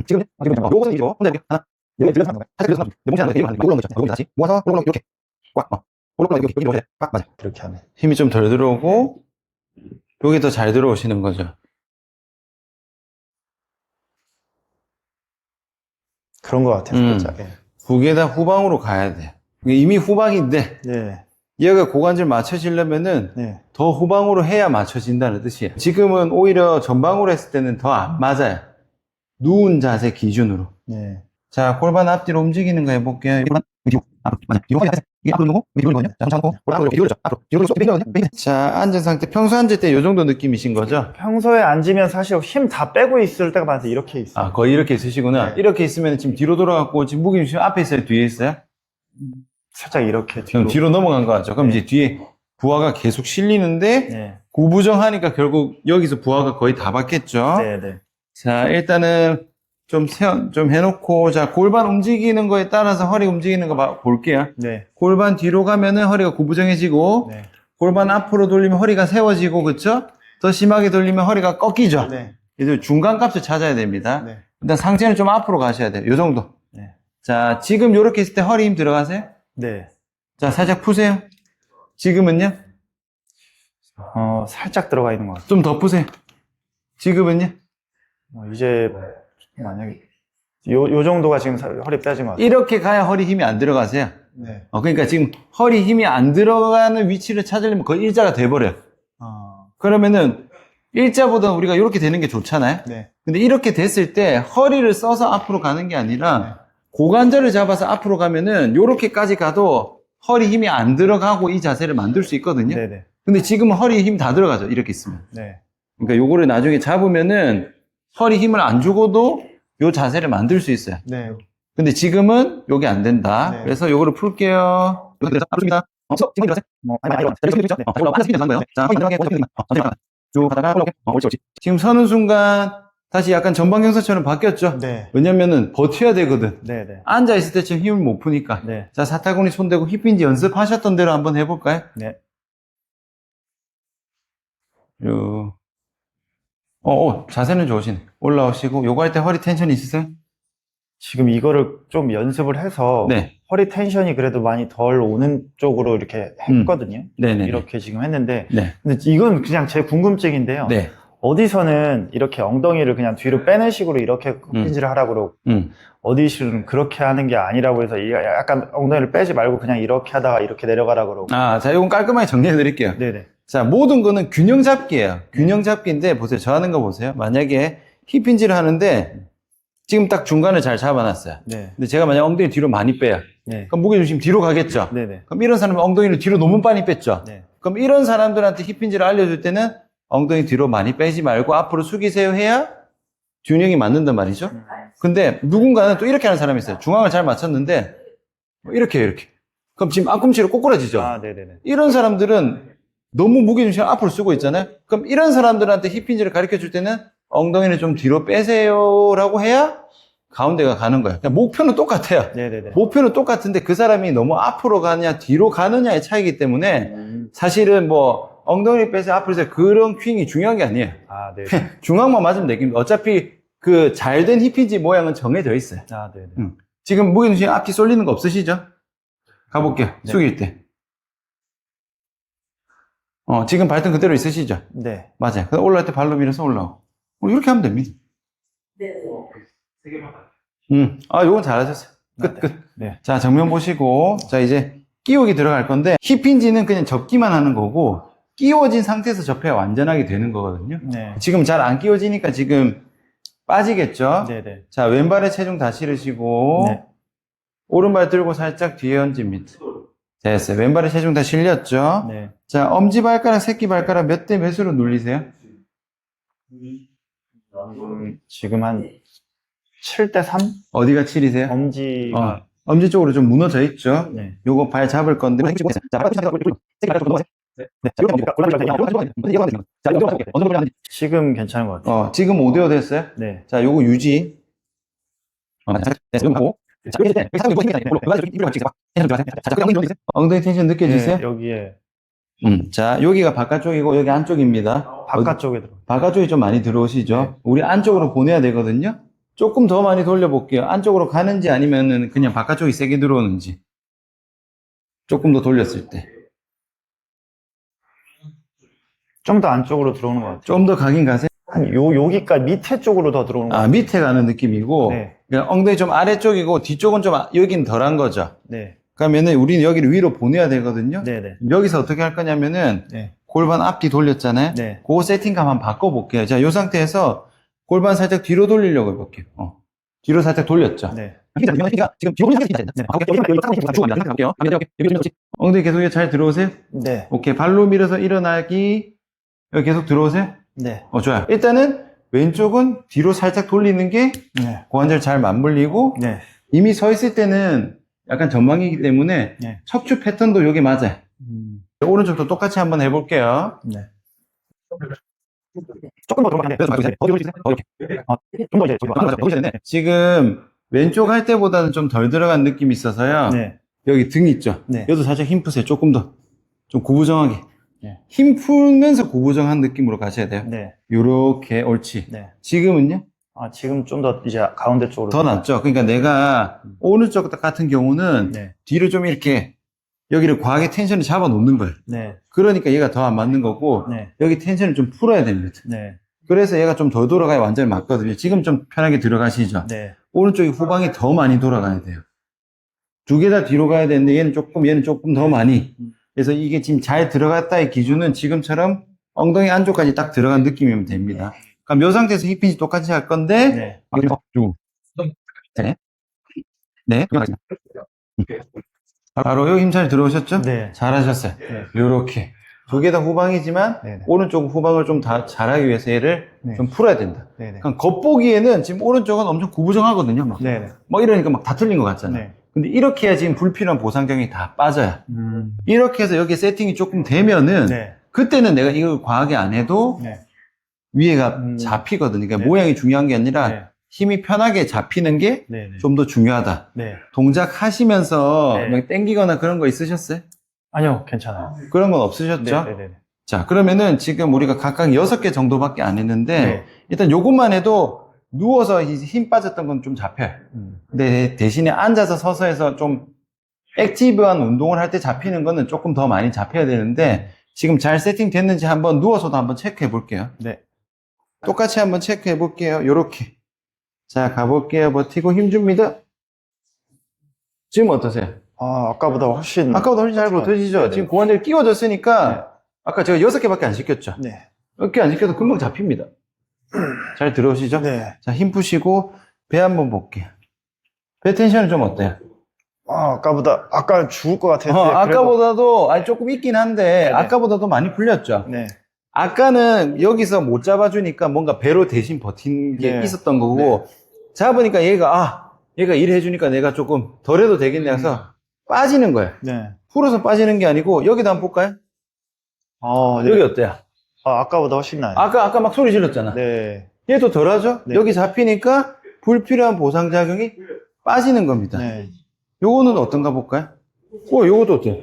지금 요거는 이거 혼자 이렇게 하나 여기 들려서 하는 거야. 사실 들려서 내 몸이 안 돼. 이걸로 하는 거죠. 여기 다시 모아서 꼴로 이렇게 꽉 꼴로 여기 여기로 해. 꽉 맞아. 그렇게 하면. 힘이 좀 덜 들어오고 여기 더 잘 들어오시는 거죠. 그런 것 같아요, 살짝. 네. 두 개 다 후방으로 가야 돼. 이미 후방인데 네. 얘가 고관절 맞춰지려면은 네. 더 후방으로 해야 맞춰진다는 뜻이에요. 지금은 오히려 전방으로 했을 때는 더 안 맞아요. 누운 자세 기준으로. 네. 자, 골반 앞뒤로 움직이는 거 해볼게요. 골반 뒤로, 앞으로, 맞아. 뒤로 가야 돼. 이게 앞으로 누고, 뒤로 거든요. 자, 잡고, 골반 이렇게 기울여져. 앞으로, 뒤로 쏙 빼거든요. 자, 앉은 상태. 평소 앉을 때 이 정도 느낌이신 거죠? 평소에 앉으면 사실 힘 다 빼고 있을 때가 많아서 이렇게 있어요. 아, 거의 이렇게 있으시구나. 네. 이렇게 있으면 지금 뒤로 돌아갔고, 지금 무게중심 앞에 있어요? 뒤에 있어요? 살짝 이렇게 그럼 뒤로 넘어간 거 같죠? 그럼 네. 이제 뒤에 부하가 계속 실리는데, 네. 고부정하니까 결국 여기서 부하가 거의 다 받겠죠? 네, 네. 자, 일단은 좀 해놓고, 자, 골반 움직이는 거에 따라서 허리 움직이는 거 볼게요. 네. 골반 뒤로 가면은 허리가 구부정해지고, 네. 골반 앞으로 돌리면 허리가 세워지고, 그쵸? 더 심하게 돌리면 허리가 꺾이죠? 네. 이제 중간값을 찾아야 됩니다. 네. 일단 상체는 좀 앞으로 가셔야 돼요. 요 정도. 네. 자, 지금 요렇게 있을 때 허리 힘 들어가세요? 네. 자, 살짝 푸세요. 지금은요? 살짝 들어가 있는 것 같아요. 좀 더 푸세요. 지금은요? 이제 만약에 요 정도가 지금 허리 빼진 것 같아요. 이렇게 가야 허리 힘이 안 들어가세요. 네. 그러니까 지금 허리 힘이 안 들어가는 위치를 찾으려면 거의 일자가 돼버려요. 그러면은 일자보다 우리가 이렇게 되는 게 좋잖아요. 네. 근데 이렇게 됐을 때 허리를 써서 앞으로 가는 게 아니라 네. 고관절을 잡아서 앞으로 가면은 요렇게까지 가도 허리 힘이 안 들어가고 이 자세를 만들 수 있거든요. 네네. 근데 지금은 허리에 힘 다 들어가죠. 이렇게 있으면. 네. 그러니까 요거를 나중에 잡으면은 허리 힘을 안 주고도 요 자세를 만들 수 있어요. 네. 근데 지금은 요게 안 된다. 네. 그래서 요거를 풀게요. 앞으로입니다. 지금 일어나세요. 자, 허리 들어가게 쭉 하다가 올라오게. 옳지, 옳지. 지금 서는 순간 다시 약간 전방경사처럼 바뀌었죠? 네. 왜냐면은 버텨야 되거든. 네. 네. 앉아있을 때 지금 힘을 못 푸니까. 네. 자, 사타구니 손대고 힙힌지 연습하셨던 대로 한번 해볼까요? 네. 자세는 좋으시네. 올라오시고, 요거 할 때 허리 텐션이 있으세요? 지금 이거를 좀 연습을 해서 네. 허리 텐션이 그래도 많이 덜 오는 쪽으로 이렇게 했거든요. 네네. 이렇게 지금 했는데 네. 근데 이건 그냥 제 궁금증인데요. 네. 어디서는 이렇게 엉덩이를 그냥 뒤로 빼는 식으로 이렇게 굽힌질을 하라고 그러고 어디서는 그렇게 하는 게 아니라고 해서 약간 엉덩이를 빼지 말고 그냥 이렇게 하다가 이렇게 내려가라고 그러고. 자, 이건 깔끔하게 정리해 드릴게요. 네네. 자, 모든 거는 균형 잡기예요. 균형 잡기인데, 보세요. 저 하는 거 보세요. 만약에 힙힌지를 하는데, 지금 딱 중간을 잘 잡아놨어요. 네. 근데 제가 만약 엉덩이 뒤로 많이 빼요. 네. 그럼 무게중심 뒤로 가겠죠? 네네. 그럼 이런 사람은 엉덩이를 뒤로 너무 많이 뺐죠? 네. 그럼 이런 사람들한테 힙힌지를 알려줄 때는 엉덩이 뒤로 많이 빼지 말고 앞으로 숙이세요 해야 균형이 맞는단 말이죠? 근데 누군가는 또 이렇게 하는 사람이 있어요. 중앙을 잘 맞췄는데, 이렇게 해요, 이렇게. 그럼 지금 앞꿈치로 꼬꾸라지죠? 네네네. 이런 사람들은 너무 무게중심을 앞으로 쓰고 있잖아요? 그럼 이런 사람들한테 힙힌지를 가르쳐 줄 때는 엉덩이를 좀 뒤로 빼세요라고 해야 가운데가 가는 거야. 그냥 목표는 똑같아요. 네네네. 목표는 똑같은데 그 사람이 너무 앞으로 가느냐 뒤로 가느냐의 차이기 때문에 사실은 뭐 엉덩이 빼서 앞으로 해서 그런 퀸이 중요한 게 아니에요. 아, 네. 중앙만 맞으면 되겠습니다. 어차피 그 잘된 힙힌지 모양은 정해져 있어요. 아, 네네. 지금 무게중심 앞뒤 쏠리는 거 없으시죠? 가볼게요. 네. 숙일 때. 지금 발등 그대로 있으시죠? 네. 맞아요. 그래서 올라올 때 발로 밀어서 올라오고. 이렇게 하면 됩니다. 네. 요건 잘하셨어요. 끝, 네. 끝. 네. 자, 정면 보시고. 자, 이제 끼우기 들어갈 건데, 힙힌지는 그냥 접기만 하는 거고, 끼워진 상태에서 접해야 완전하게 되는 거거든요. 네. 지금 잘 안 끼워지니까 지금 빠지겠죠? 네네. 자, 왼발에 체중 다 실으시고, 네. 오른발 들고 살짝 뒤에 얹습니다. 됐어요. 왼발에 체중 다 실렸죠? 네. 자, 엄지발가락, 새끼발가락 몇 대 몇으로 눌리세요? 지금 한 7대 3? 어디가 7이세요? 엄지가. 엄지 쪽으로 좀 무너져 있죠? 네. 요거 발 잡을 건데. 지금 괜찮은 것 같아요. 지금 5대5 됐어요? 네. 자, 요거 유지. 엉덩이 텐션 느껴지세요? 네, 여기에 자, 여기가 바깥쪽이고 여기 안쪽입니다. 바깥쪽에 들어. 바깥쪽이 좀 많이 들어오시죠? 네. 우리 안쪽으로 보내야 되거든요? 조금 더 많이 돌려볼게요. 안쪽으로 가는지 아니면은 그냥 바깥쪽이 세게 들어오는지. 조금 더 돌렸을 때. 좀 더 안쪽으로 들어오는 것 같아요. 좀 더 가긴 가세요. 한 여기까지 밑에 쪽으로 더 들어오는 것 같아요. 밑에 가는 느낌이고, 네. 그러니까 엉덩이 좀 아래쪽이고, 뒤쪽은 좀, 여긴 덜한 거죠. 네. 그러면은 우리는 여기를 위로 보내야 되거든요. 네네. 여기서 어떻게 할 거냐면은, 네. 골반 앞뒤 돌렸잖아요. 네. 그 세팅감 한번 바꿔볼게요. 자, 이 상태에서 골반 살짝 뒤로 돌리려고 해볼게요. 뒤로 살짝 돌렸죠. 네. 지금 뒤로 돌리는 상태가 엉덩이 계속 잘 들어오세요? 네. 오케이. 발로 밀어서 일어나기. 여기 계속 들어오세요? 네. 좋아요. 일단은 왼쪽은 뒤로 살짝 돌리는 게 네. 고관절 잘 맞물리고 네. 이미 서 있을 때는 약간 전방이기 때문에 네. 척추 패턴도 여기 맞아요. 오른쪽도 똑같이 한번 해볼게요. 네. 조금 더 들어가는데. 좀더 이제 지금 왼쪽 할 때보다는 좀 덜 들어간 느낌이 있어서요. 네. 여기 등 있죠? 네. 여기도 살짝 힘 푸세요. 조금 더. 좀 구부정하게. 네. 힘 풀면서 구부정한 느낌으로 가셔야 돼요. 네. 요렇게 옳지. 네. 지금은요? 지금 좀 더 이제 가운데 쪽으로. 더 낫죠? 그러니까 내가 오른쪽 같은 경우는 네. 뒤를 좀 이렇게 여기를 과하게 텐션을 잡아 놓는 거예요. 네. 그러니까 얘가 더 안 맞는 거고 네. 여기 텐션을 좀 풀어야 됩니다. 네. 그래서 얘가 좀 더 돌아가야 완전히 맞거든요. 지금 좀 편하게 들어가시죠? 네. 오른쪽이 후방이 더 많이 돌아가야 돼요. 두 개 다 뒤로 가야 되는데 얘는 조금 더 많이. 그래서 이게 지금 잘 들어갔다의 기준은 지금처럼 엉덩이 안쪽까지 딱 들어간 느낌이면 됩니다. 그럼 이 상태에서 힙힌지 똑같이 할 건데 네. 네. 바로 여기 힘 잘 들어오셨죠? 네. 잘하셨어요. 네. 요렇게 두 개 다 후방이지만 네. 오른쪽 후방을 좀 다 잘하기 위해서 얘를 네. 좀 풀어야 된다. 네. 그럼 겉보기에는 지금 오른쪽은 엄청 구부정하거든요. 막. 네. 뭐 이러니까 막 다 틀린 것 같잖아요. 네. 근데 이렇게 해야 지금 불필요한 보상경이 다 빠져요. 이렇게 해서 여기 세팅이 조금 되면은 네. 그때는 내가 이걸 과하게 안 해도 네. 위에가 잡히거든요. 그러니까 네. 모양이 중요한 게 아니라 네. 힘이 편하게 잡히는 게 좀 네. 더 중요하다. 네. 동작 하시면서 네. 막 땡기거나 그런 거 있으셨어요? 아니요, 괜찮아요. 그런 건 없으셨죠? 네. 네. 자, 그러면은 지금 우리가 각각 6개 정도밖에 안 했는데 네. 일단 요것만 해도 누워서 힘 빠졌던 건 좀 잡혀요. 근데 대신에 앉아서 서서 해서 좀 액티브한 운동을 할 때 잡히는 거는 조금 더 많이 잡혀야 되는데 지금 잘 세팅됐는지 한번 누워서도 한번 체크해 볼게요. 네. 똑같이 한번 체크해 볼게요. 요렇게. 자, 가볼게요. 버티고 힘 줍니다. 지금 어떠세요? 아까보다 훨씬. 아까보다 훨씬 잘 버텨지죠? 네. 지금 고관절이 끼워졌으니까 아까 제가 6개밖에 안 시켰죠? 네. 몇 개 안 시켜도 금방 잡힙니다. 잘 들어오시죠? 네. 자, 힘 푸시고 배 한번 볼게요. 배 텐션은 좀 어때요? 아까 죽을 것 같았는데. 아까보다도 조금 있긴 한데 네네. 아까보다도 많이 풀렸죠? 네. 아까는 여기서 못 잡아주니까 뭔가 배로 대신 버틴 게 네. 있었던 거고 잡으니까 얘가 일해주니까 내가 조금 덜 해도 되겠네 해서 빠지는 거예요. 네. 풀어서 빠지는 게 아니고 여기도 한번 볼까요? 네. 여기 어때요? 아까보다 훨씬 나아요. 아까 막 소리 질렀잖아. 네. 얘도 덜하죠? 네. 여기 잡히니까 불필요한 보상작용이 빠지는 겁니다. 네. 요거는 어떤가 볼까요? 요것도 어때요?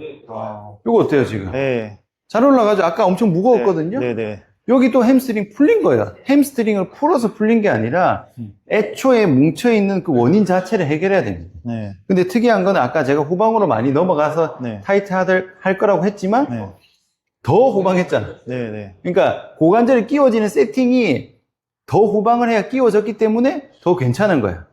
요거 어때요, 지금? 네. 잘 올라가죠? 아까 엄청 무거웠거든요? 네네. 여기 또 햄스트링 풀린 거예요. 햄스트링을 풀어서 풀린 게 아니라 애초에 뭉쳐있는 그 원인 자체를 해결해야 됩니다. 네. 근데 특이한 건 아까 제가 후방으로 많이 넘어가서 네. 타이트 할 거라고 했지만 네. 더 후방했잖아. 네네. 그러니까 고관절이 끼워지는 세팅이 더 후방을 해야 끼워졌기 때문에 더 괜찮은 거예요.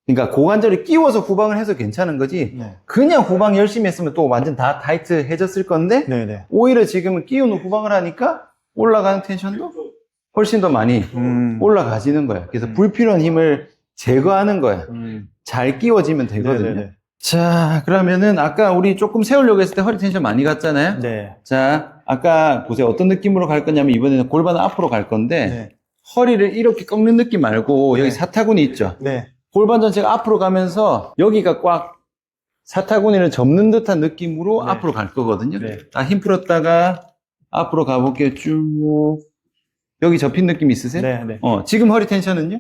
그러니까 고관절이 끼워서 후방을 해서 괜찮은 거지 네. 그냥 후방 열심히 했으면 또 완전 다 타이트해졌을 건데 네네. 오히려 지금은 끼우는 후방을 하니까 올라가는 텐션도 훨씬 더 많이 올라가지는 거예요. 그래서 불필요한 힘을 제거하는 거예요. 잘 끼워지면 되거든요. 네네네. 자, 그러면은 아까 우리 조금 세우려고 했을 때 허리 텐션 많이 갔잖아요. 네. 자, 아까 보세요. 어떤 느낌으로 갈 거냐면 이번에는 골반은 앞으로 갈 건데 네. 허리를 이렇게 꺾는 느낌 말고 여기 네. 사타구니 있죠. 네. 골반 전체가 앞으로 가면서 여기가 꽉 사타구니를 접는 듯한 느낌으로 네. 앞으로 갈 거거든요. 네. 힘 풀었다가 앞으로 가볼게요. 쭉. 여기 접힌 느낌 있으세요? 네. 네. 지금 허리 텐션은요?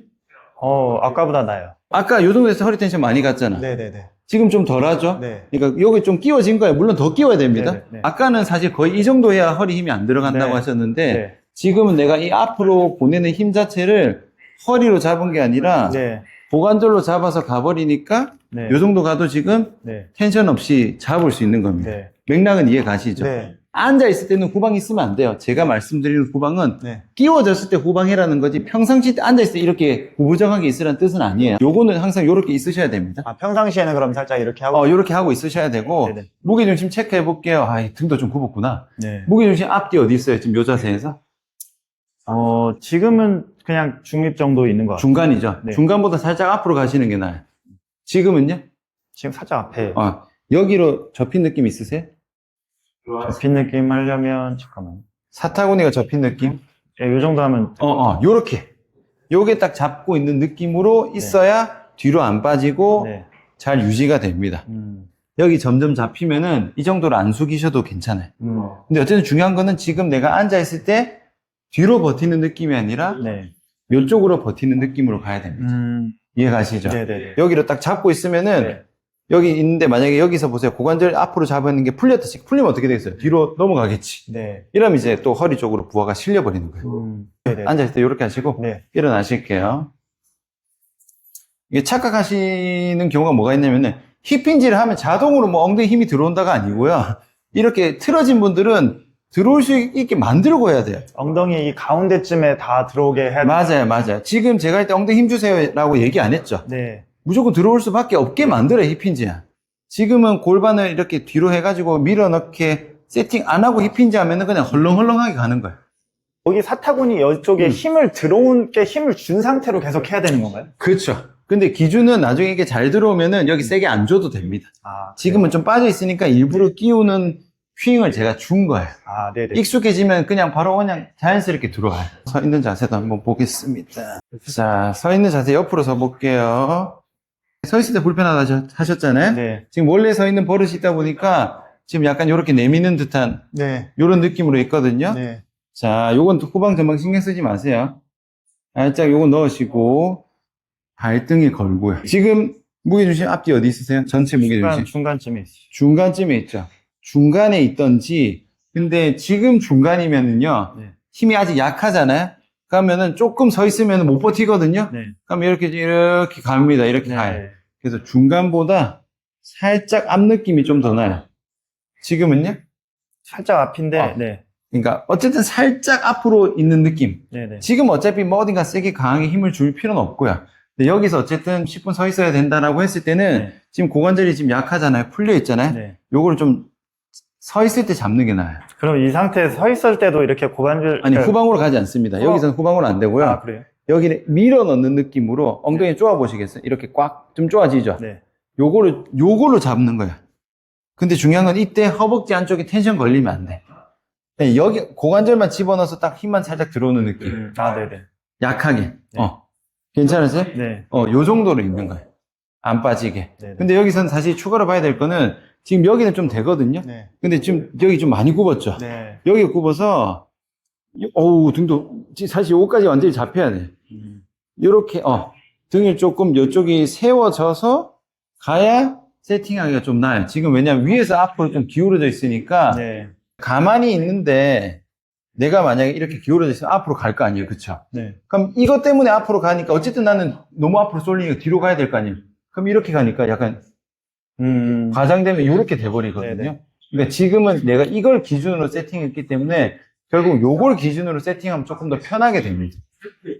아까보다 나아요. 아까 요 정도에서 허리 텐션 많이 갔잖아. 네네네. 지금 좀 덜 하죠? 네. 그러니까 여기 좀 끼워진 거예요. 물론 더 끼워야 됩니다. 네네. 아까는 사실 거의 이 정도 해야 허리 힘이 안 들어간다고 네. 하셨는데 네. 지금은 내가 이 앞으로 보내는 힘 자체를 허리로 잡은 게 아니라 네. 고관절로 잡아서 가버리니까 네. 요 정도 가도 지금 네. 텐션 없이 잡을 수 있는 겁니다. 네. 맥락은 이해 가시죠? 네. 앉아있을 때는 후방이 있으면 안 돼요. 제가 말씀드리는 후방은 네. 끼워졌을 때 후방이라는 거지 평상시 때 앉아있을 때 이렇게 구부정하게 있으라는 뜻은 아니에요. 요거는 항상 요렇게 있으셔야 됩니다. 평상시에는 그럼 살짝 이렇게 하고. 요렇게 하고 있으셔야 되고 네네. 무게중심 체크해 볼게요. 등도 좀 굽었구나. 네. 무게중심 앞뒤 어디 있어요? 지금 요 자세에서? 지금은 그냥 중립 정도 있는 것 같아요. 중간이죠. 네. 중간보다 살짝 앞으로 가시는 게 나아요. 지금은요? 지금 살짝 앞에. 여기로 접힌 느낌 있으세요? 접힌 느낌 하려면, 잠깐만. 사타구니가 접힌 느낌? 예, 요 정도 하면. 요렇게. 요게 딱 잡고 있는 느낌으로 있어야 뒤로 안 빠지고 네. 잘 유지가 됩니다. 여기 점점 잡히면은 이 정도로 안 숙이셔도 괜찮아요. 근데 어쨌든 중요한 거는 지금 내가 앉아있을 때 뒤로 버티는 느낌이 아니라 네. 이쪽으로 버티는 느낌으로 가야 됩니다. 이해 가시죠? 네네네. 여기로 딱 잡고 있으면은 네. 여기 있는데 만약에 여기서 보세요. 고관절 앞으로 잡아있는 게 풀렸다. 풀리면 어떻게 되겠어요? 뒤로 넘어가겠지. 네. 이러면 이제 또 허리 쪽으로 부하가 실려버리는 거예요. 네네. 앉아있을 때 이렇게 하시고 네. 일어나실게요. 이게 착각하시는 경우가 뭐가 있냐면은 힙힌지를 하면 자동으로 뭐 엉덩이 힘이 들어온다가 아니고요. 이렇게 틀어진 분들은 들어올 수 있게 만들고 해야 돼요. 엉덩이 이 가운데쯤에 다 들어오게 해야 돼요. 맞아요. 지금 제가 할 때 엉덩이 힘 주세요라고 얘기 안 했죠. 네. 무조건 들어올 수밖에 없게 만들어요, 힙힌지야. 지금은 골반을 이렇게 뒤로 해가지고 밀어넣게 세팅 안 하고 힙힌지 하면은 그냥 헐렁헐렁하게 가는 거예요. 여기 사타구니 이쪽에 힘을 힘을 준 상태로 계속 해야 되는 건가요? 그렇죠. 근데 기준은 나중에 이게 잘 들어오면은 여기 세게 안 줘도 됩니다. 지금은 좀 빠져 있으니까 일부러 끼우는 휘잉을 제가 준 거예요. 네네. 익숙해지면 그냥 바로 그냥 자연스럽게 들어와요. 서 있는 자세도 한번 보겠습니다. 자, 서 있는 자세 옆으로 서 볼게요. 서 있을 때 불편하다 하셨잖아요. 네. 지금 원래 서 있는 버릇이 있다 보니까 지금 약간 이렇게 내미는 듯한 네. 이런 느낌으로 있거든요. 네. 자, 요건 후방 전방 신경 쓰지 마세요. 살짝 요거 넣으시고 발등에 걸고요. 지금 무게중심 앞뒤 어디 있으세요? 전체 무게중심. 중간쯤에 있어요. 중간쯤에 있죠. 중간에 있던지, 근데 지금 중간이면은요, 네. 힘이 아직 약하잖아요? 그러면은 조금 서 있으면 못 버티거든요? 네. 그럼 이렇게 갑니다. 이렇게 네. 가요. 그래서 중간보다 살짝 앞 느낌이 좀 더 나요. 지금은요? 살짝 앞인데, 네. 그러니까 어쨌든 살짝 앞으로 있는 느낌. 네네. 지금 어차피 뭐 어딘가 세게 강하게 힘을 줄 필요는 없고요. 근데 여기서 어쨌든 10분 서 있어야 된다라고 했을 때는 네. 지금 고관절이 지금 약하잖아요. 풀려 있잖아요. 네. 요거를 좀 서 있을 때 잡는 게 나아요. 그럼 이 상태에서 서 있을 때도 이렇게 고관절. 아니, 후방으로 가지 않습니다. 여기서는 후방으로 안 되고요. 그래요? 여기는 밀어 넣는 느낌으로 엉덩이 쪼아 보시겠어요? 이렇게 꽉 좀 쪼아지죠? 네. 요걸로 잡는 거예요. 근데 중요한 건 이때 허벅지 안쪽에 텐션 걸리면 안 돼. 네, 여기 고관절만 집어넣어서 딱 힘만 살짝 들어오는 느낌. 네네. 약하게. 네. 괜찮으세요? 네. 요 정도로 있는 거예요. 안 빠지게. 네네. 근데 여기선 사실 추가로 봐야 될 거는 지금 여기는 좀 되거든요. 네. 근데 지금 여기 좀 많이 굽었죠. 네. 여기 굽어서 등도 사실 요거까지 완전히 잡혀야 돼. 요렇게 등을 조금 이쪽이 세워져서 가야 세팅하기가 좀 나아요. 지금 왜냐면 위에서 앞으로 좀 기울어져 있으니까 네. 가만히 있는데 내가 만약에 이렇게 기울어져 있으면 앞으로 갈 거 아니에요. 그쵸? 네. 그럼 이것 때문에 앞으로 가니까 어쨌든 나는 너무 앞으로 쏠리니까 뒤로 가야 될 거 아니에요. 그럼 이렇게 가니까 약간 과장되면 이렇게 돼버리거든요. 네네. 그러니까 지금은 내가 이걸 기준으로 세팅했기 때문에 결국 요걸 기준으로 세팅하면 조금 더 편하게 됩니다.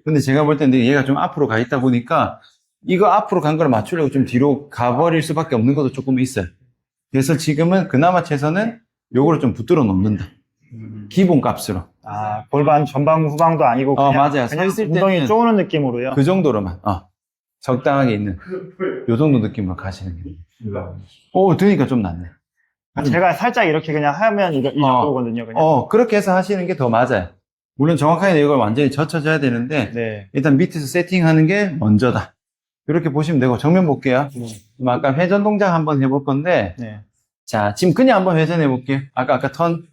근데 제가 볼 때는 얘가 좀 앞으로 가 있다 보니까 이거 앞으로 간 걸 맞추려고 좀 뒤로 가버릴 수밖에 없는 것도 조금 있어요. 그래서 지금은 그나마 최선은 요거를 좀 붙들어 놓는다. 기본 값으로. 아, 골반 전방 후방도 아니고 그냥, 맞아요. 그냥 서 있을 엉덩이 때는 쪼는 느낌으로요. 그 정도로만, 적당하게 있는 요 정도 느낌으로 가시는 게. 드니까 좀 낫네. 제가 살짝 이렇게 그냥 하면 이 정도거든요. 그냥. 그렇게 해서 하시는 게 더 맞아요. 물론 정확하게 이걸 완전히 젖혀줘야 되는데, 네. 일단 밑에서 세팅하는 게 먼저다. 이렇게 보시면 되고, 정면 볼게요. 그럼 아까 회전 동작 한번 해볼 건데, 네. 자, 지금 그냥 한번 회전해 볼게요. 아까 턴.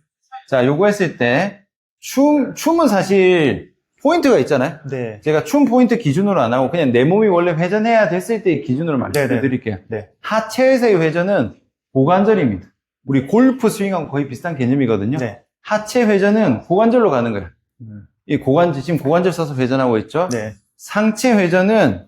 자, 요거 했을 때, 춤은 사실 포인트가 있잖아요. 네. 제가 춤 포인트 기준으로 안 하고, 그냥 내 몸이 원래 회전해야 됐을 때 기준으로 말씀해 드릴게요. 네. 하체에서의 회전은 고관절입니다. 우리 골프 스윙하고 거의 비슷한 개념이거든요. 네. 하체 회전은 고관절로 가는 거예요. 이 고관절, 지금 고관절 써서 회전하고 있죠? 네. 상체 회전은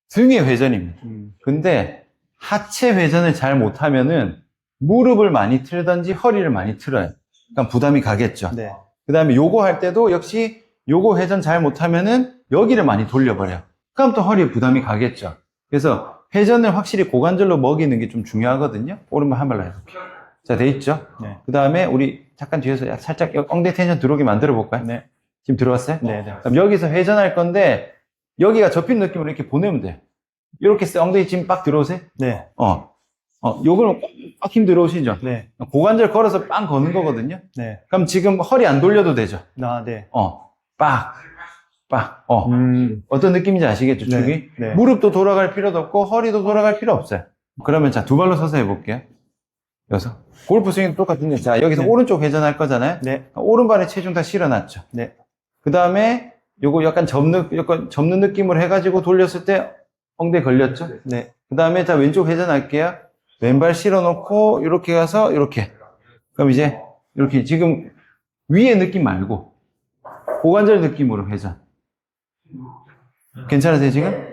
등의 회전입니다. 근데 하체 회전을 잘 못하면은 무릎을 많이 틀든지 허리를 많이 틀어요. 그러니까 부담이 가겠죠. 네. 그 다음에 요거 할 때도 역시 요거 회전 잘 못하면은 여기를 많이 돌려버려요. 그럼 또 허리에 부담이 가겠죠. 그래서 회전을 확실히 고관절로 먹이는 게 좀 중요하거든요. 오른발 한 발로 해볼게요. 자, 돼 있죠? 네. 그 다음에 우리 잠깐 뒤에서 살짝 엉덩이 텐션 들어오게 만들어 볼까요? 네. 지금 들어왔어요? 네. 네. 그럼 여기서 회전할 건데 여기가 접힌 느낌으로 이렇게 보내면 돼요. 이렇게 엉덩이 지금 빡 들어오세요? 네. 요걸 빡 힘 들어오시죠? 네. 고관절 걸어서 빵 거는 거거든요? 네. 그럼 지금 허리 안 돌려도 되죠? 아, 네. 빡. 어떤 느낌인지 아시겠죠? 네. 축이? 네. 무릎도 돌아갈 필요도 없고, 허리도 돌아갈 필요 없어요. 그러면 자, 두 발로 서서 해볼게요. 여기서. 골프 스윙도 똑같은데, 자, 여기서 네. 오른쪽 회전할 거잖아요? 네. 오른발에 체중 다 실어놨죠? 네. 그 다음에, 요거 약간 접는 느낌으로 해가지고 돌렸을 때, 엉덩이 걸렸죠? 네. 그 다음에, 자, 왼쪽 회전할게요. 왼발 실어놓고, 이렇게 가서, 이렇게. 그럼 이제, 이렇게 지금, 위에 느낌 말고, 고관절 느낌으로 회전. 괜찮으세요, 지금?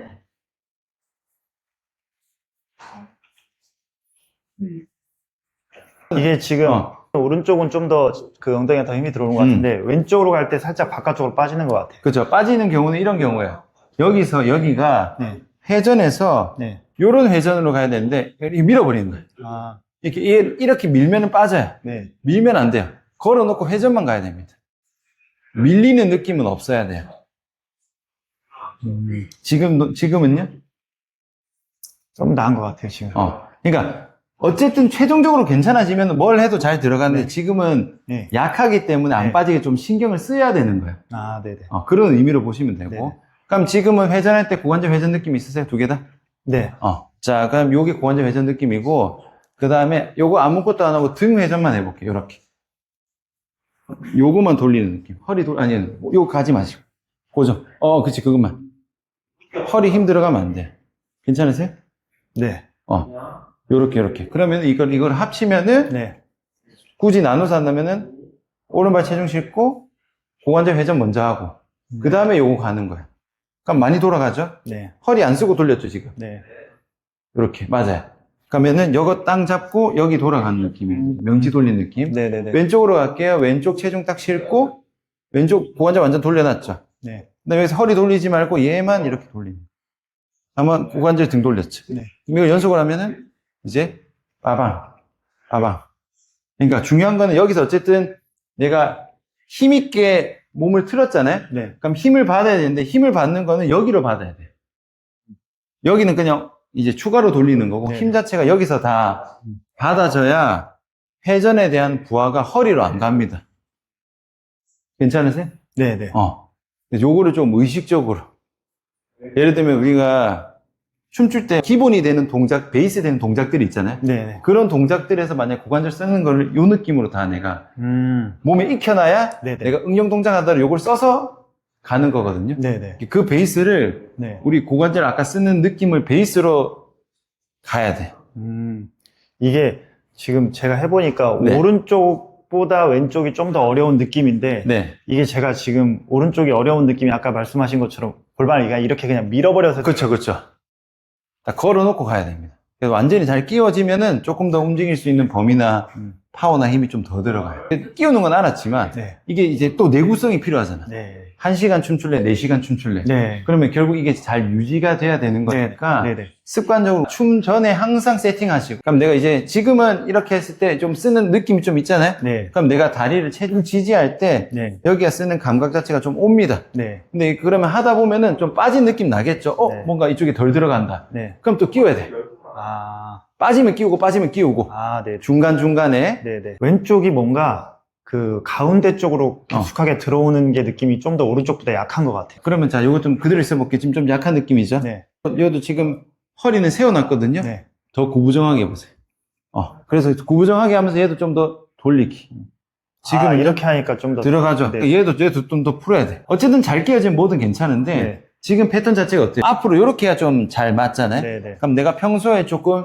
이게 지금 오른쪽은 좀 더 그 엉덩이가 더 힘이 들어오는 것 같은데 왼쪽으로 갈 때 살짝 바깥쪽으로 빠지는 것 같아요. 그렇죠. 빠지는 경우는 이런 경우예요. 여기가 네. 회전해서 네. 요런 회전으로 가야 되는데 이렇게 밀어버리는 거예요. 아, 이렇게 밀면은 빠져요. 네. 밀면 안 돼요. 걸어놓고 회전만 가야 됩니다. 밀리는 느낌은 없어야 돼요. 지금은요? 좀 나은 것 같아요, 지금. 그러니까 어쨌든 최종적으로 괜찮아지면 뭘 해도 잘 들어가는데 네. 지금은 네. 약하기 때문에 안 네. 빠지게 좀 신경을 써야 되는 거예요. 아, 네네. 그런 의미로 보시면 되고. 네네. 그럼 지금은 회전할 때 고관절 회전 느낌 있으세요? 두 개 다? 네. 자, 그럼 요게 고관절 회전 느낌이고, 그 다음에 요거 아무것도 안 하고 등 회전만 해볼게요. 요렇게. 요거만 돌리는 느낌. 요거 가지 마시고. 고정. 그치, 그것만. 허리 힘 들어가면 안 돼. 괜찮으세요? 네. 요렇게. 그러면 이걸 합치면은, 네. 굳이 나눠서 한다면은, 오른발 체중 싣고, 고관절 회전 먼저 하고, 그 다음에 요거 가는 거예요. 그럼 많이 돌아가죠? 네. 허리 안 쓰고 돌렸죠, 지금? 네. 이렇게. 맞아요. 그러면은, 요거 땅 잡고, 여기 돌아가는 느낌이에요. 명치 돌린 느낌. 네네네. 왼쪽으로 갈게요. 왼쪽 체중 딱 싣고, 왼쪽 고관절 완전 돌려놨죠? 네. 근데 여기서 허리 돌리지 말고, 얘만 이렇게 돌리는. 한번 고관절 등 돌렸죠? 네. 그럼 이거 연속을 하면은, 이제, 빠방. 그러니까 중요한 거는 여기서 어쨌든 내가 힘있게 몸을 틀었잖아요? 네. 그럼 힘을 받아야 되는데 힘을 받는 거는 여기로 받아야 돼요. 여기는 그냥 이제 추가로 돌리는 거고 네. 힘 자체가 여기서 다 받아져야 회전에 대한 부하가 허리로 안 갑니다. 괜찮으세요? 네네. 요거를 좀 의식적으로. 예를 들면 우리가 춤출 때 기본이 되는 동작, 베이스 되는 동작들이 있잖아요. 네네. 그런 동작들에서 만약 고관절 쓰는 거를 요 느낌으로 다 내가 몸에 익혀놔야 네네. 내가 응용 동작 하더라도 요걸 써서 가는 거거든요. 네네. 그 베이스를 네. 우리 고관절 아까 쓰는 느낌을 베이스로 가야 돼. 이게 지금 제가 해보니까 네. 오른쪽보다 왼쪽이 좀 더 어려운 느낌인데 네. 이게 제가 지금 오른쪽이 어려운 느낌이 아까 말씀하신 것처럼 골반을 이렇게 그냥 밀어버려서 그렇죠, 그렇죠. 딱 걸어놓고 가야 됩니다. 그래서 완전히 잘 끼워지면은 조금 더 움직일 수 있는 범위나 파워나 힘이 좀 더 들어가요. 끼우는 건 알았지만 네. 이게 이제 또 내구성이 필요하잖아. 네. 1시간 춤출래, 4시간 춤출래. 네. 그러면 결국 이게 잘 유지가 돼야 되는 거니까 네네. 습관적으로 춤 전에 항상 세팅하시고, 그럼 내가 이제 지금은 이렇게 했을 때 좀 쓰는 느낌이 좀 있잖아요. 네. 그럼 내가 다리를 체중 지지할 때 네. 여기가 쓰는 감각 자체가 좀 옵니다. 네. 근데 그러면 하다 보면은 좀 빠진 느낌 나겠죠. 네. 뭔가 이쪽에 덜 들어간다. 네. 그럼 또 끼워야 돼. 아. 빠지면 끼우고 빠지면 끼우고 아, 네. 중간중간에. 네네. 왼쪽이 뭔가 그 가운데 쪽으로 깊숙하게 들어오는 게 느낌이 좀 더 오른쪽보다 약한 것 같아요. 그러면 자, 요거 좀 그대로 있어볼게요. 지금 좀 약한 느낌이죠. 네. 얘도 지금 허리는 세워놨거든요. 네. 더 구부정하게 해보세요. 그래서 구부정하게 하면서 얘도 좀 더 돌리기. 지금 이렇게 하니까 좀 더 들어가죠. 네. 얘도 좀 더 풀어야 돼. 어쨌든 잘 끼워지면 뭐든 괜찮은데 네. 지금 패턴 자체가 어때요? 앞으로 이렇게 해야 좀 잘 맞잖아요. 네네. 그럼 내가 평소에 조금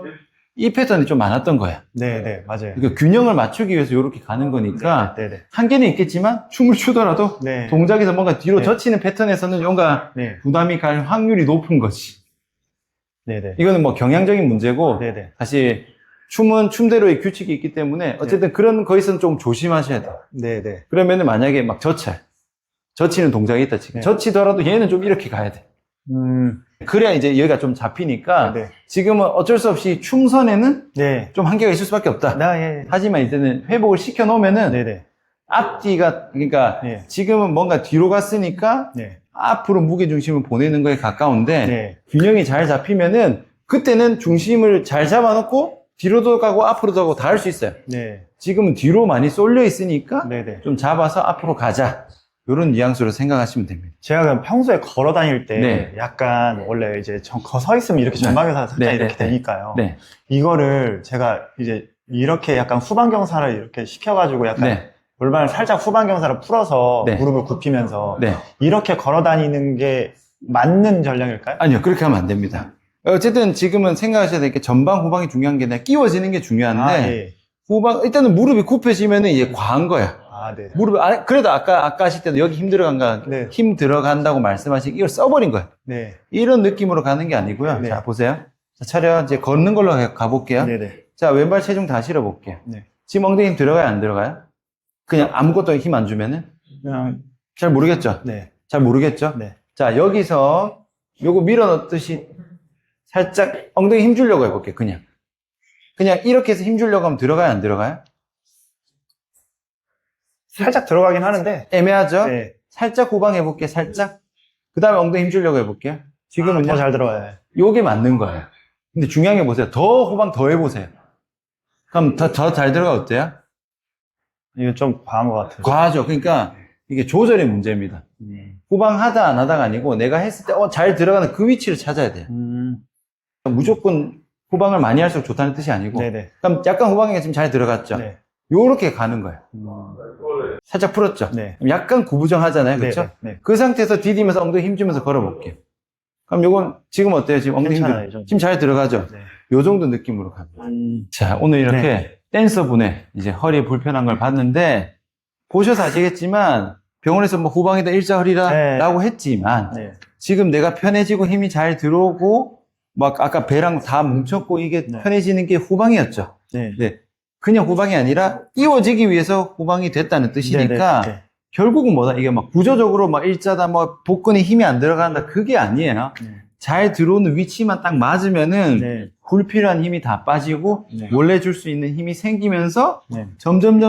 이 패턴이 좀 많았던 거야. 네네. 맞아요. 그러니까 균형을 맞추기 위해서 이렇게 가는 거니까 네네. 한계는 있겠지만 춤을 추더라도 네. 동작에서 뭔가 뒤로 네. 젖히는 패턴에서는 뭔가 네. 부담이 갈 확률이 높은 거지. 네네. 이거는 뭐 경향적인 문제고 네네. 사실 춤은 춤대로의 규칙이 있기 때문에 어쨌든 그런 거에서는 좀 조심하셔야 돼요. 네네. 그러면은 만약에 막 젖히는 동작이 있다 치고 네. 젖히더라도 얘는 좀 이렇게 가야 돼. 그래야 이제 여기가 좀 잡히니까 네. 지금은 어쩔 수 없이 춤선에는 네. 좀 한계가 있을 수밖에 없다. 예. 하지만 이제는 회복을 시켜 놓으면은 네네. 앞뒤가 그러니까 네. 지금은 뭔가 뒤로 갔으니까 네. 앞으로 무게 중심을 보내는 거에 가까운데 네. 균형이 잘 잡히면은 그때는 중심을 잘 잡아놓고 뒤로도 가고 앞으로도 가고 다 할 수 있어요. 네. 지금은 뒤로 많이 쏠려 있으니까 네네. 좀 잡아서 앞으로 가자. 이런 뉘앙스로 생각하시면 됩니다. 제가 그럼 평소에 걸어 다닐 때 네. 약간 원래 이제 서 있으면 이렇게 전방에서 살짝 네, 이렇게 네, 되니까요. 네. 이거를 제가 이제 이렇게 약간 후방경사를 이렇게 시켜가지고 약간 네. 골반을 살짝 후방경사를 풀어서 네. 무릎을 굽히면서 네. 이렇게 걸어 다니는 게 맞는 전략일까요? 아니요, 그렇게 하면 안 됩니다. 어쨌든 지금은 생각하셔야 될 게 전방, 후방이 중요한 게 아니라 끼워지는 게 중요한데 예. 후방, 일단은 무릎이 굽혀지면은 이제 과한 거야. 네. 그래도 아까 하실 때도 여기 힘 들어간다, 네. 힘 들어간다고 말씀하시고 이걸 써버린 거예요. 네. 이런 느낌으로 가는 게 아니고요. 네. 자, 보세요. 자, 차렷, 이제 걷는 걸로 가볼게요. 네네. 자, 왼발 체중 다 실어볼게요. 네. 지금 엉덩이 힘 들어가요, 안 들어가요? 그냥 아무것도 힘 안 주면은? 그냥, 잘 모르겠죠? 네. 잘 모르겠죠? 네. 자, 여기서 요거 밀어 넣듯이 살짝 엉덩이 힘 주려고 해볼게요, 그냥. 그냥 이렇게 해서 힘 주려고 하면 들어가요, 안 들어가요? 살짝 들어가긴 하는데. 애매하죠? 네. 살짝 후방 해볼게요, 살짝. 그 다음에 엉덩이 힘 주려고 해볼게요. 지금은 더 잘 들어가요. 요게 맞는 거예요. 근데 중요한 게 보세요. 더 후방 더 해보세요. 그럼 더 잘 들어가 어때요? 이거 좀 과한 것 같아요. 과하죠. 그러니까 이게 조절의 문제입니다. 후방 하다 안 하다가 아니고 내가 했을 때 잘 들어가는 그 위치를 찾아야 돼요. 무조건 후방을 많이 할수록 좋다는 뜻이 아니고 네네. 그럼 약간 후방에 지금 잘 들어갔죠. 네. 요렇게 가는 거예요. 살짝 풀었죠. 네. 그럼 약간 구부정하잖아요. 그렇죠? 네. 그 상태에서 디디면서 엉덩이 힘주면서 걸어볼게요. 그럼 요건 지금 어때요? 지금 엉덩이 괜찮아요, 힘 지금 잘 들어가죠? 네. 요 정도 느낌으로 갑니다. 자, 오늘 이렇게 네. 댄서분의 이제 허리 불편한 걸 봤는데 보셔서 아시겠지만 병원에서 뭐 후방이다 일자허리라 네. 라고 했지만 네. 지금 내가 편해지고 힘이 잘 들어오고 막 아까 배랑 다 뭉쳤고 이게 네. 편해지는 게 후방이었죠. 네. 네. 그냥 후방이 아니라 끼워지기 위해서 후방이 됐다는 뜻이니까 네. 결국은 뭐다? 이게 막 구조적으로 막 일자다 뭐 복근에 힘이 안 들어간다 그게 아니에요. 네. 잘 들어오는 위치만 딱 맞으면은 네. 불필요한 힘이 다 빠지고 네. 원래 줄 수 있는 힘이 생기면서 네. 점점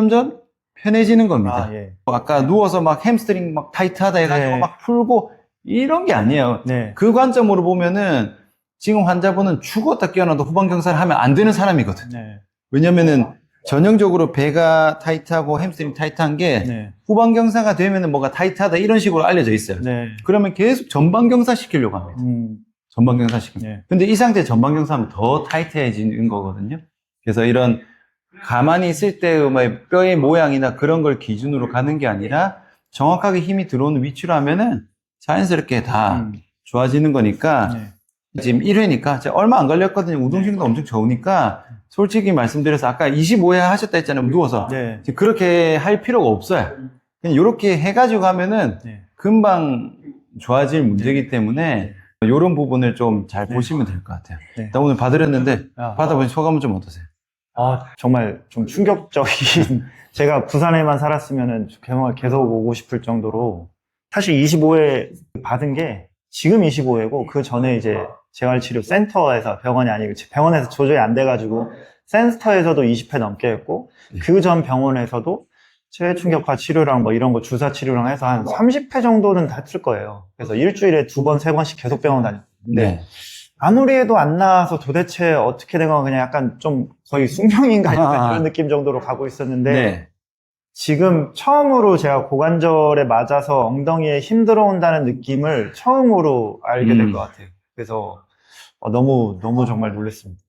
편해지는 겁니다. 예. 아까 누워서 막 햄스트링 막 타이트하다 해가지고 네. 막 풀고 이런 게 아니에요. 네. 그 관점으로 보면은 지금 환자분은 죽었다 깨어나도 후방경사를 하면 안 되는 사람이거든. 네. 왜냐면은 전형적으로 배가 타이트하고 햄스트링 타이트한 게 네. 후방경사가 되면은 뭐가 타이트하다 이런 식으로 알려져 있어요. 네. 그러면 계속 전방경사 시키려고 합니다. 전방경사 시키면. 네. 근데 이 상태에 전방경사하면 더 타이트해지는 거거든요. 그래서 이런 가만히 있을 때의 뭐 뼈의 모양이나 그런 걸 기준으로 가는 게 아니라 정확하게 힘이 들어오는 위치로 하면은 자연스럽게 다 좋아지는 거니까 네. 지금 1회니까 얼마 안 걸렸거든요. 우동식도 엄청 좋으니까 솔직히 말씀드려서 아까 25회 하셨다 했잖아요. 누워서. 네. 지금 그렇게 할 필요가 없어요. 그냥 이렇게 해가지고 하면은 네. 금방 좋아질 문제이기 때문에 이런 부분을 좀 잘 보시면 될 것 같아요. 네. 일단 오늘 받으렸는데 아. 받아보신 소감은 좀 어떠세요? 정말 좀 충격적인. 제가 부산에만 살았으면은 병원 계속 오고 싶을 정도로. 사실 25회 받은 게 지금 25회고 그 전에 이제 재활치료 센터에서 병원이 아니고 병원에서 조절이 안 돼가지고 센터에서도 20회 넘게 했고 그 전 병원에서도 체충격파 치료랑 뭐 이런 거 주사 치료랑 해서 한 30회 정도는 다 했을 거예요. 그래서 일주일에 2번, 3번씩 계속 병원 다녔는데 네. 아무리 해도 안 나와서 도대체 어떻게 된 건가 그냥 약간 좀 거의 숙명인가 약간 그런 느낌 정도로 가고 있었는데 네. 지금 처음으로 제가 고관절에 맞아서 엉덩이에 힘 들어온다는 느낌을 처음으로 알게 된 것 같아요. 그래서 너무 정말 놀랐습니다.